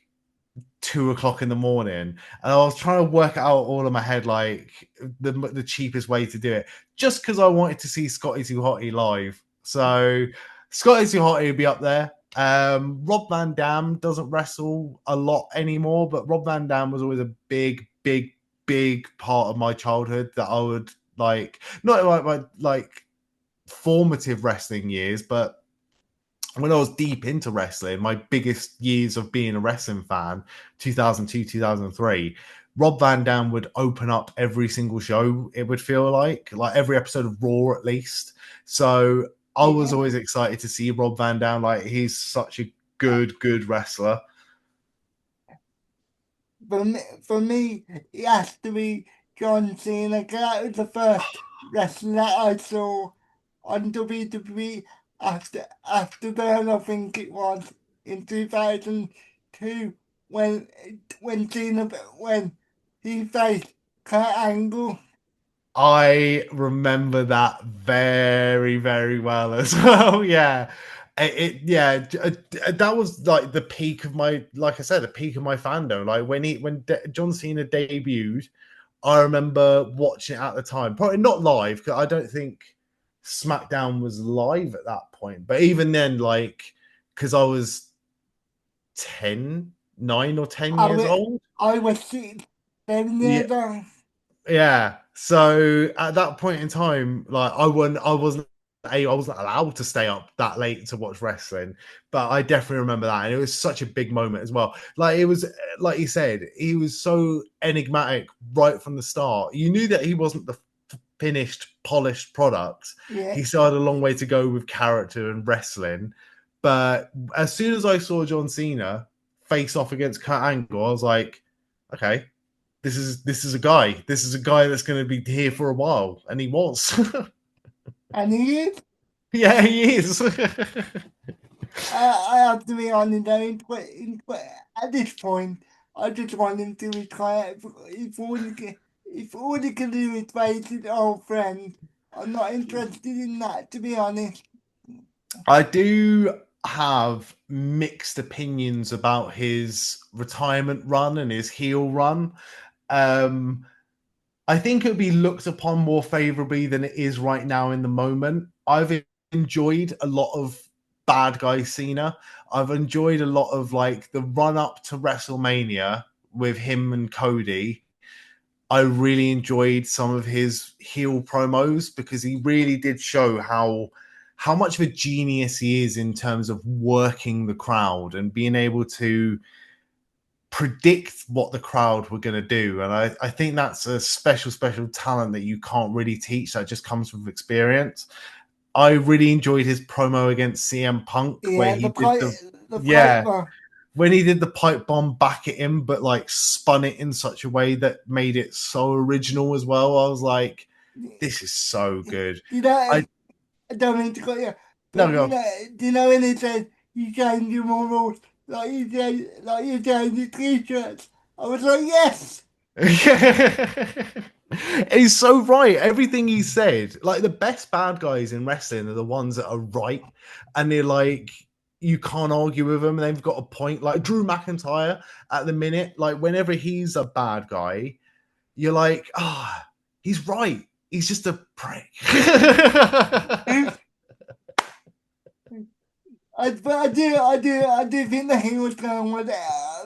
2 o'clock in the morning. And I was trying to work it out all in my head, like the cheapest way to do it, just because I wanted to see Scotty Too Hotty live. So Scotty Too Hotty would be up there. Rob Van Dam doesn't wrestle a lot anymore, but Rob Van Dam was always a big part of my childhood that I would like, not like my like formative wrestling years, but when I was deep into wrestling, my biggest years of being a wrestling fan, 2002, 2003, Rob Van Dam would open up every single show, it would feel like every episode of Raw at least. So I was Yeah. always excited to see Rob Van Dam. Like, he's such a good wrestler. For me, it has to be John Cena. 'Cause that was the first wrestler that I saw on WWE after Burn, I think it was in 2002 when when he faced Kurt Angle. I remember that very well as well. Yeah. That was like the peak of my, like I said, the peak of my fandom. Like John Cena debuted, I remember watching it at the time. Probably not live because I don't think SmackDown was live at that point. But even then, like, because I was 9 or 10 years I old. I was 6, 7 years Yeah, old. yeah. So at that point in time, like I wasn't allowed to stay up that late to watch wrestling, but I definitely remember that, and it was such a big moment as well. Like, it was, like you said, he was so enigmatic right from the start. You knew that he wasn't the finished, polished product. Yeah, He still had a long way to go with character and wrestling. But as soon as I saw John Cena face off against Kurt Angle, I was like, okay, this is a guy. This is a guy that's going to be here for a while, and he was. and he is. Yeah, he is. I have to be honest, though, at this point, I just want him to retire. If all he can do is face his old friend, I'm not interested in that, to be honest. I do have mixed opinions about his retirement run and his heel run. Um, I think it would be looked upon more favorably than it is right now in the moment. I've enjoyed a lot of bad guy Cena. I've enjoyed a lot of like the run up to WrestleMania with him and Cody. I really enjoyed some of his heel promos because he really did show how much of a genius he is in terms of working the crowd and being able to predict what the crowd were going to do. And I think that's a special talent that you can't really teach. That just comes with experience. I really enjoyed his promo against CM Punk where Yeah, he did the yeah, piper. when he did the pipe bomb back at him, but like spun it in such a way that made it so original as well. I was like, this is so good. You know, I I don't mean to cut you, no but go. do you know when he said you change your morals, like you change your t-shirts? I was like, yes. He's so right. Everything he said, like the best bad guys in wrestling are the ones that are right, and they're like you can't argue with them. And they've got a point. Like Drew McIntyre at the minute, like whenever he's a bad guy, you're like, ah, oh, he's right. He's just a prick. I do think the heel turn was,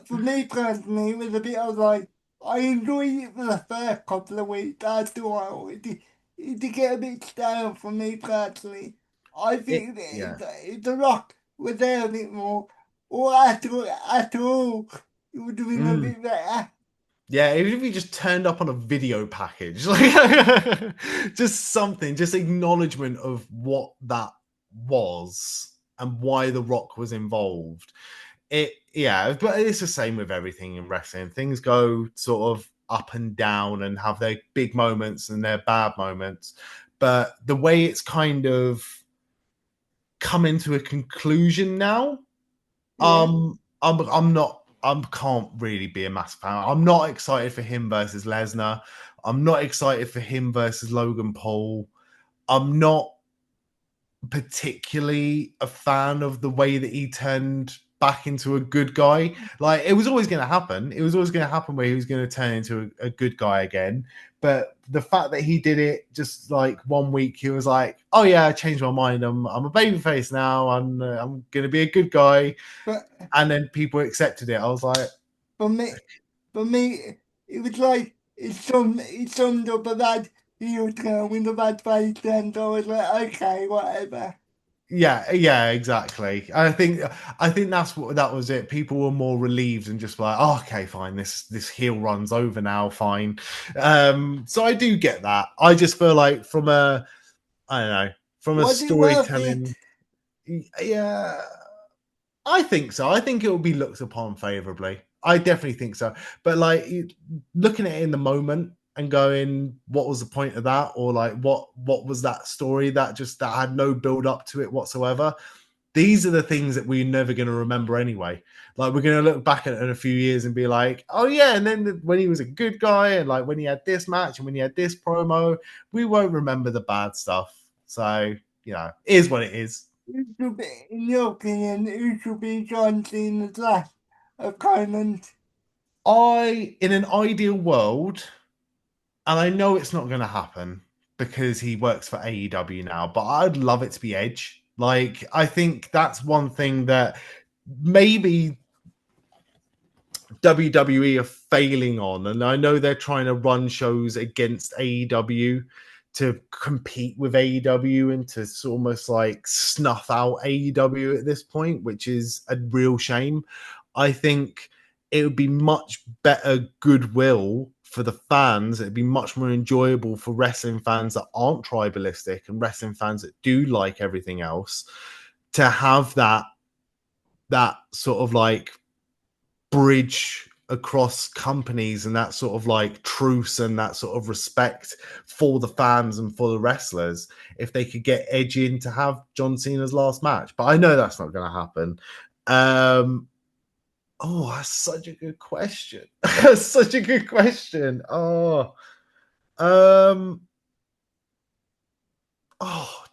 for me personally, it was a bit, I was like, I enjoyed it for the first couple of weeks. After a while, it did get a bit stale for me personally. I think that Yeah. if The Rock was there a bit more, or after all, it would have been a Mm. bit better. Yeah, even if he just turned up on a video package, like just something, just acknowledgement of what that was and why The Rock was involved. Yeah, but it's the same with everything in wrestling. Things go sort of up and down and have their big moments and their bad moments. But the way it's kind of come into a conclusion now, Yeah. I'm not. I can't really be a massive fan. I'm not excited for him versus Lesnar. I'm not excited for him versus Logan Paul. I'm not particularly a fan of the way that he turned back into a good guy. Like it was always going to happen. It was always going to happen where he was going to turn into a good guy again. But the fact that he did it just like 1 week, he was like, "Oh yeah, I changed my mind. I'm a babyface now. I'm going to be a good guy." But And then people accepted it. I was like, for me, for me, it was like it summed up a bad heel turn with a bad face then. So I was like, okay, whatever. yeah, exactly. I think that's what that was it. People were more relieved and just like, oh, okay, fine, this heel run's over now, fine. So I do get that. I just feel like from a I don't know, from a Was it worth it? storytelling, yeah, I think so. I think it will be looked upon favorably. I definitely think so. But like looking at it in the moment and going, what was the point of that? Or like what was that story that had no build up to it whatsoever? These are the things that we're never going to remember anyway. Like we're going to look back at it in a few years and be like, oh yeah, and then when he was a good guy and like when he had this match and when he had this promo, we won't remember the bad stuff. So, it is what it is. Who should be, in your opinion, who should be John Cena's last opponent? In an ideal world, and I know it's not going to happen because he works for AEW now, but I'd love it to be Edge. Like, I think that's one thing that maybe WWE are failing on. And I know they're trying to run shows against AEW to compete with AEW and to almost like snuff out AEW at this point, which is a real shame. I think it would be much better goodwill for the fans. It'd be much more enjoyable for wrestling fans that aren't tribalistic and wrestling fans that do like everything else to have that sort of like bridge across companies and that sort of like truce and that sort of respect for the fans and for the wrestlers if they could get Edge in to have John Cena's last match. But I know that's not going to happen. That's such a good question. Such a good question. Um, I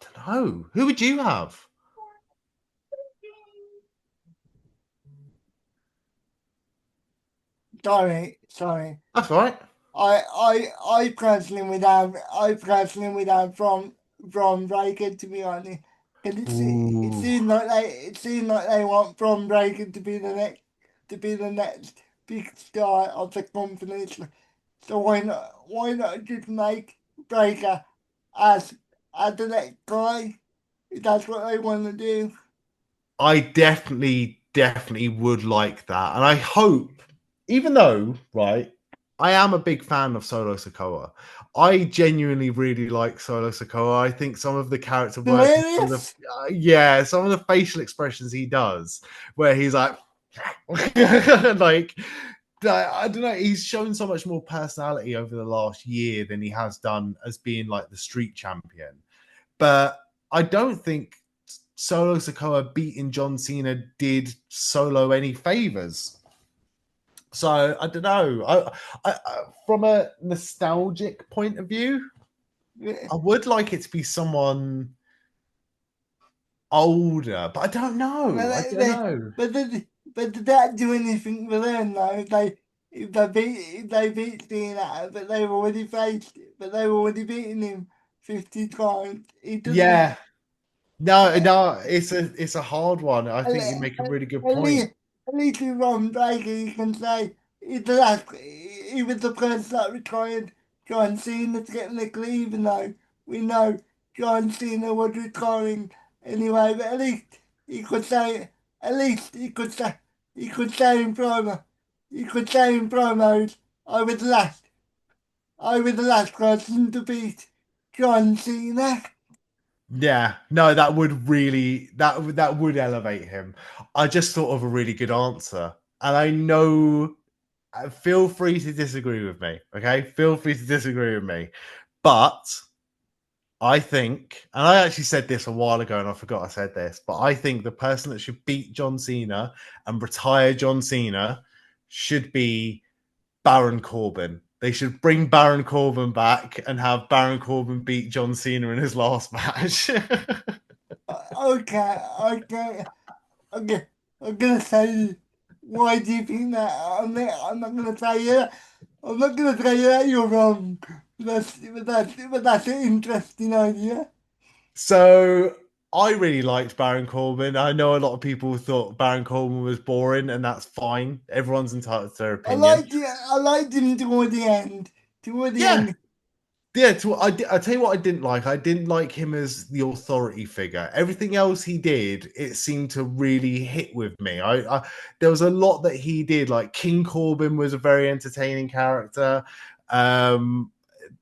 don't know. Who would you have? Sorry. That's right. I personally would have from Breaker, to be honest. Because Ooh. it seemed like they want Bron Breakker to be the next big star of the company. So why not just make Breaker as the next guy? If that's what they want to do. I definitely would like that. And I hope, even though, right, I am a big fan of Solo Sokoa. I genuinely really like Solo Sokoa. I think some of the character work and some of Hilarious. the some of the facial expressions he does, where he's like, like, I don't know. He's shown so much more personality over the last year than he has done as being like the street champion. But I don't think Solo Sokoa beating John Cena did Solo any favors. So I don't know. From a nostalgic point of view, I would like it to be someone older, but I don't Well, know. I don't know. but did that do anything for them though? If they beat Cena, but they've already beaten him 50 times. It doesn't. Yeah. No, Uh, no, it's a hard one. I at, think you make a really good at point. least at least with Ron Baker, you can say he was the person that retired John Cena to get Nick Lee, even though we know John Cena was retiring anyway. But at least he could say, at least he could say in promo, he could say in promos, I was the last person to beat John Cena. Yeah, no, that would really that would elevate him. I just thought of a really good answer, and I know. Feel free to disagree with me, okay? Feel free to disagree with me, but I think, and I actually said this a while ago, and I forgot I said this, but I think the person that should beat John Cena and retire John Cena should be Baron Corbin. They should bring Baron Corbin back and have Baron Corbin beat John Cena in his last match. Okay, okay. Okay, I'm gonna say, why do you think that? I'm not gonna say it. I'm not gonna say that you're wrong. But that's an interesting idea. So I really liked Baron Corbin. I know a lot of people thought Baron Corbin was boring, and that's fine. Everyone's entitled to their opinion. I liked him toward the end. Toward the Yeah, end. yeah. I tell you what, I didn't like. I didn't like him as the authority figure. Everything else he did, it seemed to really hit with me. There was a lot that he did. Like King Corbin was a very entertaining character. Um,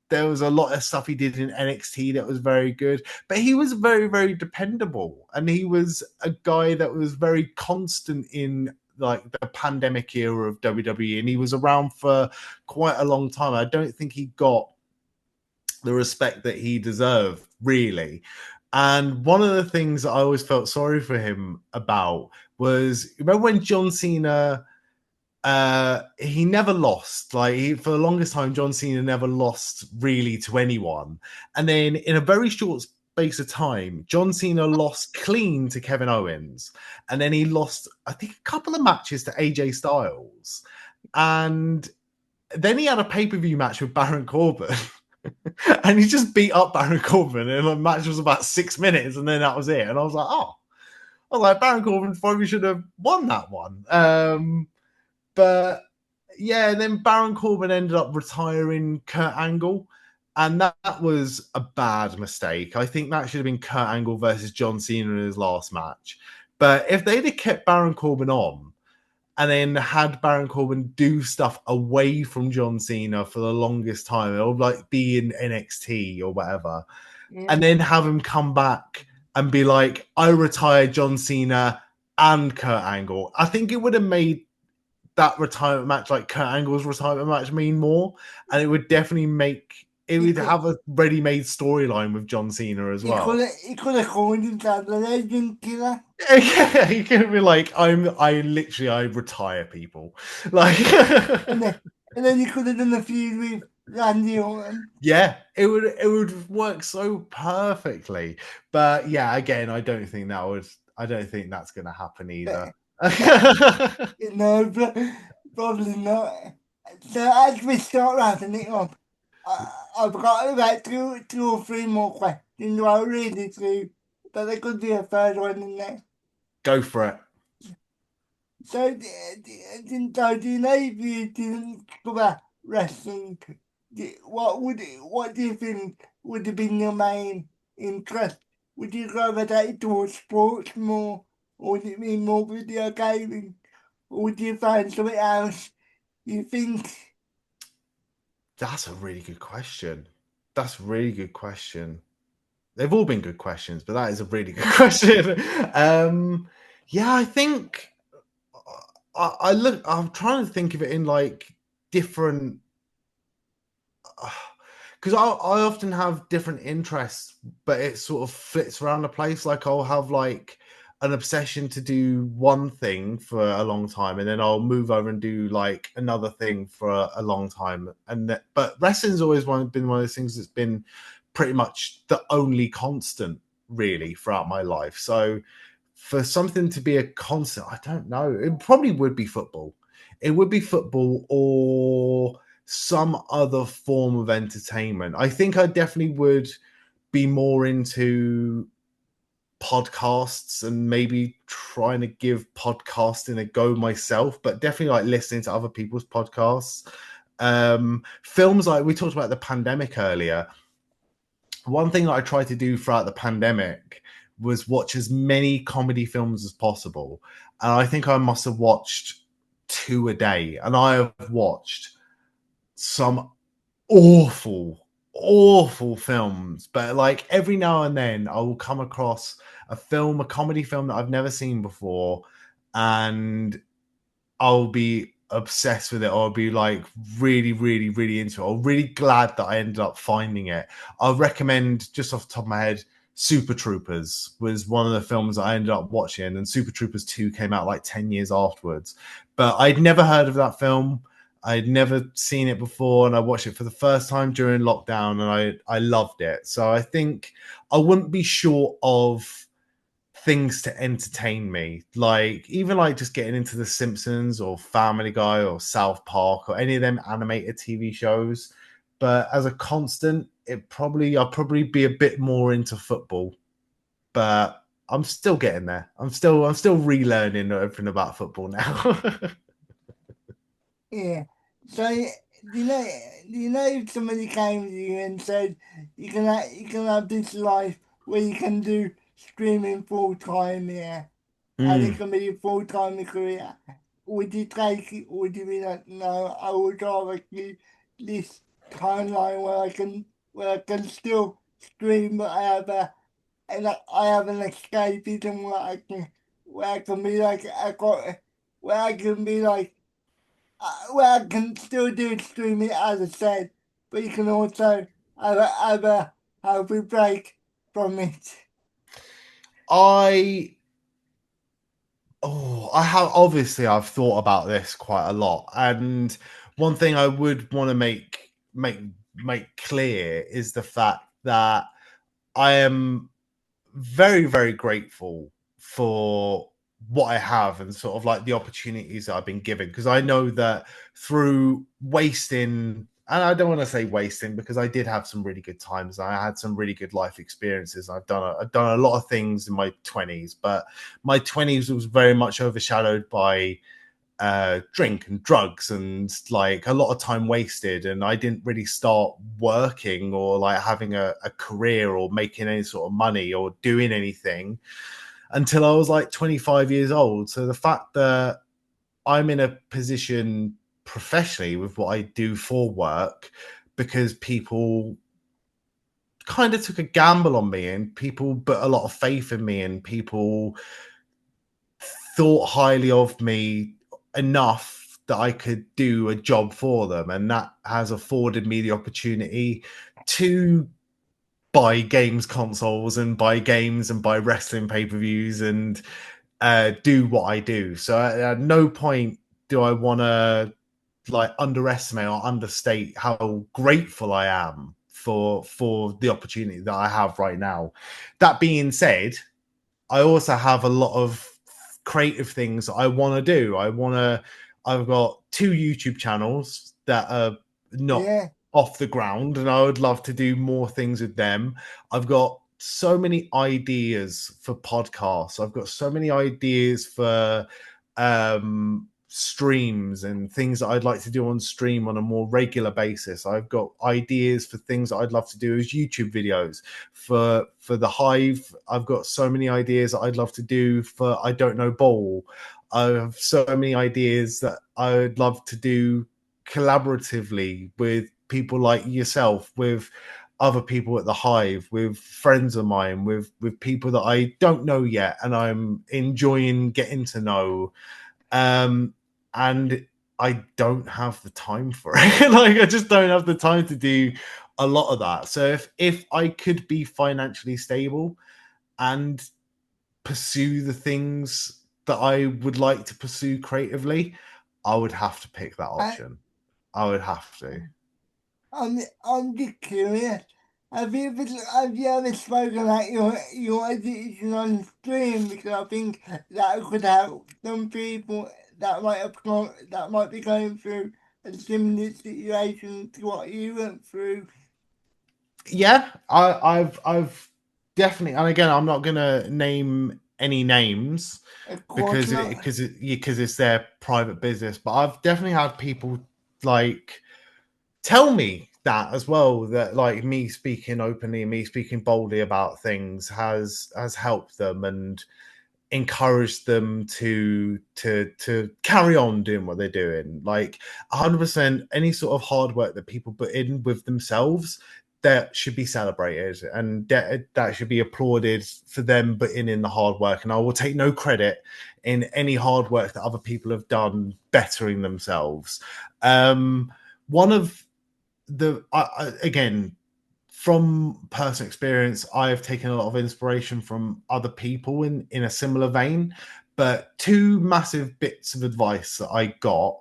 there was a lot of stuff he did in NXT that was very good, but he was very dependable, and he was a guy that was very constant in like the pandemic era of WWE, and he was around for quite a long time. I don't think he got the respect that he deserved, really. And one of the things that I always felt sorry for him about was, remember when John Cena he never lost. For the longest time, John Cena never lost really to anyone. And then in a very short space of time, John Cena lost clean to Kevin Owens. And then he lost, I think, a couple of matches to AJ Styles. And then he had a pay-per-view match with Baron Corbin. And he just beat up Baron Corbin. And the match was about 6 minutes, and then that was it. And I was like, oh. I was like, Baron Corbin probably should have won that one. But yeah, and then Baron Corbin ended up retiring Kurt Angle, and that was a bad mistake. I think that should have been Kurt Angle versus John Cena in his last match. But if they'd have kept Baron Corbin on and then had Baron Corbin do stuff away from John Cena for the longest time, it would like be in NXT or whatever, Yeah. and then have him come back and be like, I retired John Cena and Kurt Angle. I think it would have made that retirement match, like Kurt Angle's retirement match, mean more, and it would definitely make it He would could have a ready-made storyline with John Cena as well. he could have called himself the Legend Killer. Yeah, he could be like, I retire people, like, And then he could have done a feud with Randy Orton. yeah, it would work so perfectly. But yeah, again, I don't think that's gonna happen either. But no, probably not. So as we start wrapping it up, I've got about two or three more questions. I'll read it through. but there could be a third one in there. Go for it. So, do you know if you didn't cover wrestling, what do you think would have been your main interest? Would you gravitate towards sports more, or would it be more video gaming, or would you find something else you think? That's a really good question. That's a really good question. They've all been good questions, but that is a really good question. Yeah, I think I look. I'm trying to think of it in like different because I often have different interests, but it sort of flits around the place. Like I'll have like an obsession to do one thing for a long time, and then I'll move over and do like another thing for a long time. But wrestling's always been one of those things that's been pretty much the only constant really throughout my life. So for something to be a constant, I don't know. It probably would be football. It would be football or some other form of entertainment. I think I definitely would be more into podcasts and maybe trying to give podcasting a go myself, but definitely like listening to other people's podcasts. Films, like we talked about the pandemic earlier. One thing that I tried to do throughout the pandemic was watch as many comedy films as possible. And I think I must have watched two a day. And I have watched some awful, awful films. But like every now and then I will come across a film, a comedy film that I've never seen before, and I'll be obsessed with it, or I'll be like really, really, really into it, or really glad that I ended up finding it. I'll recommend, just off the top of my head, Super Troopers was one of the films I ended up watching, and Super Troopers 2 came out like 10 years afterwards. But I'd never heard of that film. I'd never seen it before, and I watched it for the first time during lockdown, and I loved it. So I think I wouldn't be short of things to entertain me, like even like just getting into The Simpsons or Family Guy or South Park or any of them animated TV shows. But as a constant, I'll probably be a bit more into football, but I'm still getting there. I'm still relearning everything about football now. Yeah. So, do you know if somebody came to you and said you can have this life where you can do streaming full time, yeah, and it Mm. can be a full time career, would you take it? Would you be like, no, I would rather keep this timeline where I can still stream, but I have an escapism where I can be like where I can be like well, I can still do streaming as I said, but you can also have a healthy break from it. I I have obviously I've thought about this quite a lot, and one thing I would want to make clear is the fact that I am very, very grateful for what I have and sort of like the opportunities that I've been given. Because I know that through wasting, and I don't want to say wasting because I did have some really good times. I had some really good life experiences. I've done a lot of things in my 20s, but my 20s was very much overshadowed by drink and drugs and like a lot of time wasted, and I didn't really start working or like having a career or making any sort of money or doing anything until I was like 25 years old. So the fact that I'm in a position professionally with what I do for work because people kind of took a gamble on me and people put a lot of faith in me and people thought highly of me enough that I could do a job for them. And that has afforded me the opportunity to buy games consoles and buy games and buy wrestling pay-per-views and do what I do. So at no point do I want to like underestimate or understate how grateful I am for the opportunity that I have right now. That being said, I also have a lot of creative things I want to do. I've got two YouTube channels that are not Yeah, off the ground, and I would love to do more things with them. I've got so many ideas for podcasts. I've got so many ideas for streams and things that I'd like to do on stream on a more regular basis. I've got ideas for things that I'd love to do as YouTube videos for the Hive. I've got so many ideas that I'd love to do for I Don't Know Ball. I have so many ideas that I would love to do collaboratively with people like yourself, with other people at the Hive, with friends of mine, with people that I don't know yet and I'm enjoying getting to know. And I don't have the time for it. Like, I just don't have the time to do a lot of that. So if I could be financially stable and pursue the things that I would like to pursue creatively, I would have to pick that I, option. I would have to. I'm just curious. Have you ever spoken about your addiction on stream? Because I think that could help some people that might be going through a similar situation to what you went through. Yeah, I've definitely, and again, I'm not gonna name any names Of course because not. it's their private business, but I've definitely had people like tell me that as well, that like me speaking openly and me speaking boldly about things has helped them and encouraged them to carry on doing what they're doing. Like 100%, any sort of hard work that people put in with themselves, that should be celebrated and that should be applauded for them putting in the hard work. And I will take no credit in any hard work that other people have done bettering themselves. One of again, from personal experience, I have taken a lot of inspiration from other people in a similar vein. But two massive bits of advice that I got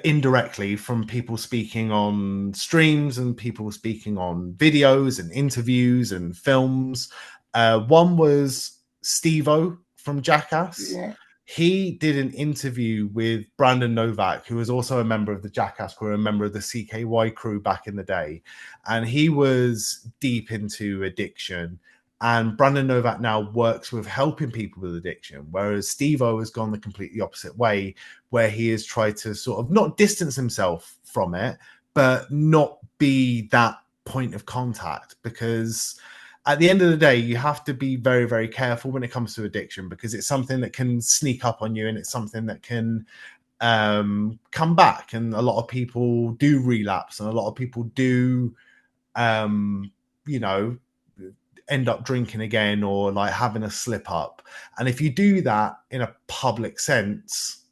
indirectly from people speaking on streams and people speaking on videos and interviews and films. One was Steve-O from Jackass. Yeah, He did an interview with Brandon Novak, who was also a member of the Jackass crew, a member of the CKY crew back in the day. And he was deep into addiction. And Brandon Novak now works with helping people with addiction, whereas Steve-O has gone the completely opposite way, where he has tried to sort of not distance himself from it, but not be that point of contact. Because at the end of the day, you have to be very, very careful when it comes to addiction, because it's something that can sneak up on you and it's something that can come back. And a lot of people do relapse and a lot of people do, you know, end up drinking again or like having a slip up. And if you do that in a public sense,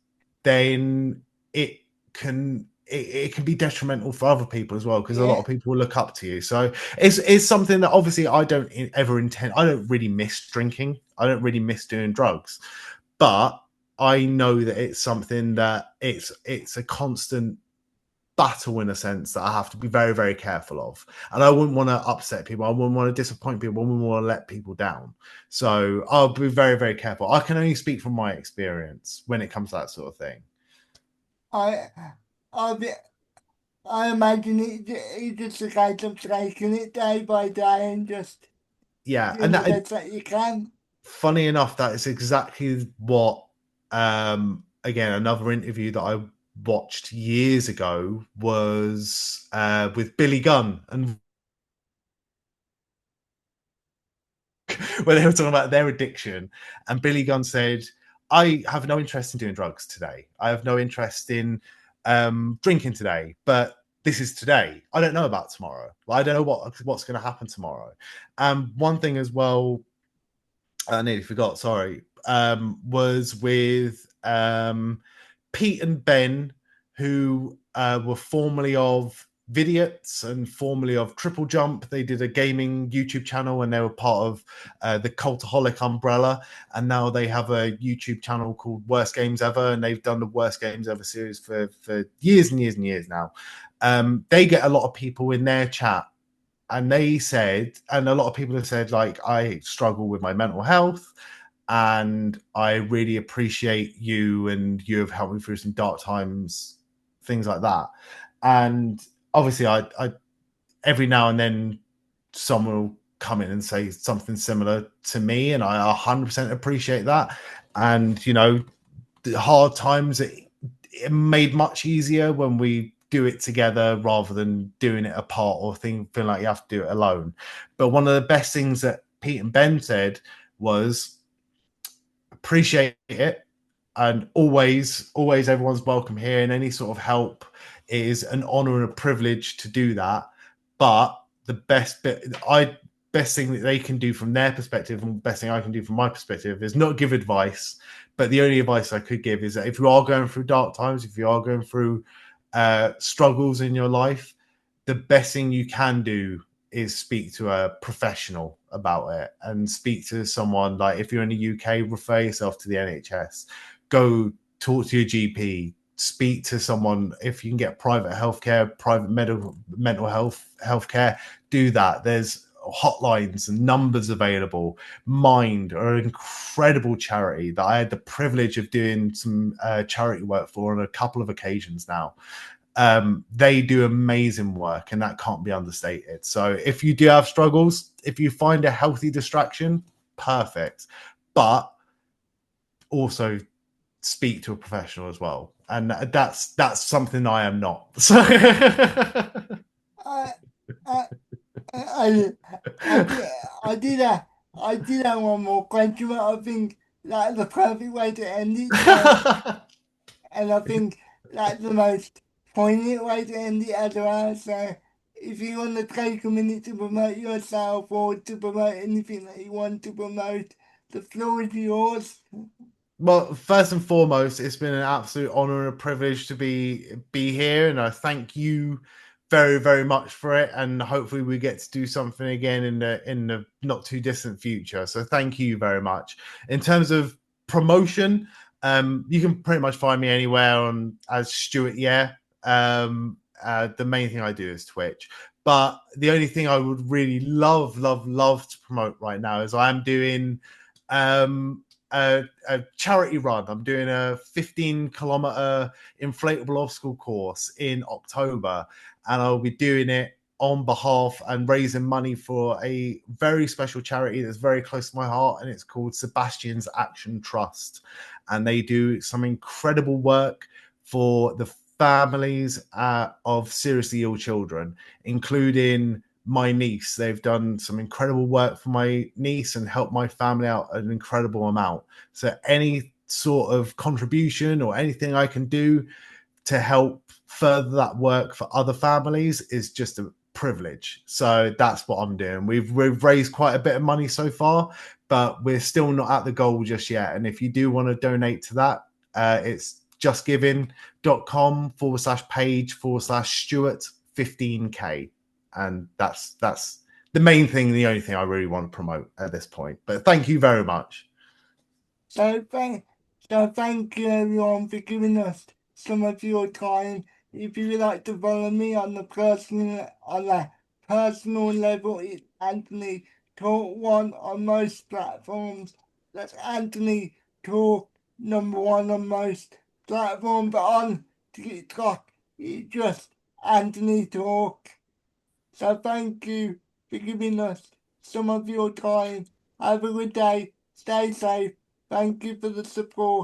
then it it can be detrimental for other people as well, because a lot yeah. of people will look up to you. So it's something that obviously I don't ever intend. I don't really miss drinking. I don't really miss doing drugs, but I know that it's something that it's a constant battle in a sense that I have to be very, very careful of. And I wouldn't want to upset people. I wouldn't want to disappoint people. I wouldn't want to let people down. So I'll be very, very careful. I can only speak from my experience when it comes to that sort of thing. I, I, be- I imagine it's just a case of taking it day by day and just Yeah. doing And the that, best that you can. funny enough, that is exactly what, again, another interview that I watched years ago was with Billy Gunn, and where they were talking about their addiction. And Billy Gunn said, I have no interest in doing drugs today. I have no interest in drinking today, but this is today. I don't know about tomorrow. I don't know what's going to happen tomorrow. One thing as well, I nearly forgot, sorry, was with Pete and Ben, who were formerly of Vidiots and formerly of Triple Jump. They did a gaming YouTube channel and they were part of the Cultaholic umbrella. And now they have a YouTube channel called Worst Games Ever. And they've done the Worst Games Ever series for years and years and years now. They get a lot of people in their chat, and they said, and a lot of people have said, like, I struggle with my mental health and I really appreciate you and you have helped me through some dark times, things like that. And obviously I every now and then someone will come in and say something similar to me, and I 100% appreciate that. And the hard times, it made much easier when we do it together rather than doing it apart or feeling like you have to do it alone. But one of the best things that Pete and Ben said was appreciate it, and always everyone's welcome here, and any sort of help is an honor and a privilege to do that. But the best thing that they can do from their perspective, and the best thing I can do from my perspective, is not give advice, but the only advice I could give is that if you are going through dark times, if you are going through struggles in your life, the best thing you can do is speak to a professional about it, and speak to someone. Like, if you're in the UK, refer yourself to the NHS, go talk to your GP, speak to someone. If you can get private healthcare, private mental health healthcare, do that. There's hotlines and numbers available. Mind are an incredible charity that I had the privilege of doing some charity work for on a couple of occasions now. They do amazing work, and that can't be understated. So if you do have struggles, if you find a healthy distraction, perfect. But also speak to a professional as well. And that's something I am not. So I, I, I, I did, I did a, I did have one more question, but I think that's the perfect way to end it. So, and I think that's the most poignant way to end it as well. So, if you want to take a minute to promote yourself or to promote anything that you want to promote, the floor is yours. Well, first and foremost, it's been an absolute honor and a privilege to be here, and I thank you very, very much for it. And hopefully, we get to do something again in the not too distant future. So, thank you very much. In terms of promotion, you can pretty much find me anywhere on as StuartYeah. The main thing I do is Twitch. But the only thing I would really love to promote right now is I am doing a charity run. I'm doing a 15-kilometer inflatable obstacle course in October, and I'll be doing it on behalf and raising money for a very special charity that's very close to my heart, and it's called Sebastian's Action Trust. And they do some incredible work for the families of seriously ill children, including my niece. They've done some incredible work for my niece and helped my family out an incredible amount. So any sort of contribution or anything I can do to help further that work for other families is just a privilege. So that's what I'm doing. We've raised quite a bit of money so far, but we're still not at the goal just yet. And if you do want to donate to that, it's justgiving.com/page/Stuart15K. And that's the main thing, the only thing I really want to promote at this point. But thank you very much. So thank you everyone for giving us some of your time. If you would like to follow me on a personal level, it's Anthony Talk One on most platforms. That's Anthony Talk number one on most platforms, but on TikTok it's just Anthony Talk. So thank you for giving us some of your time. Have a good day. Stay safe. Thank you for the support.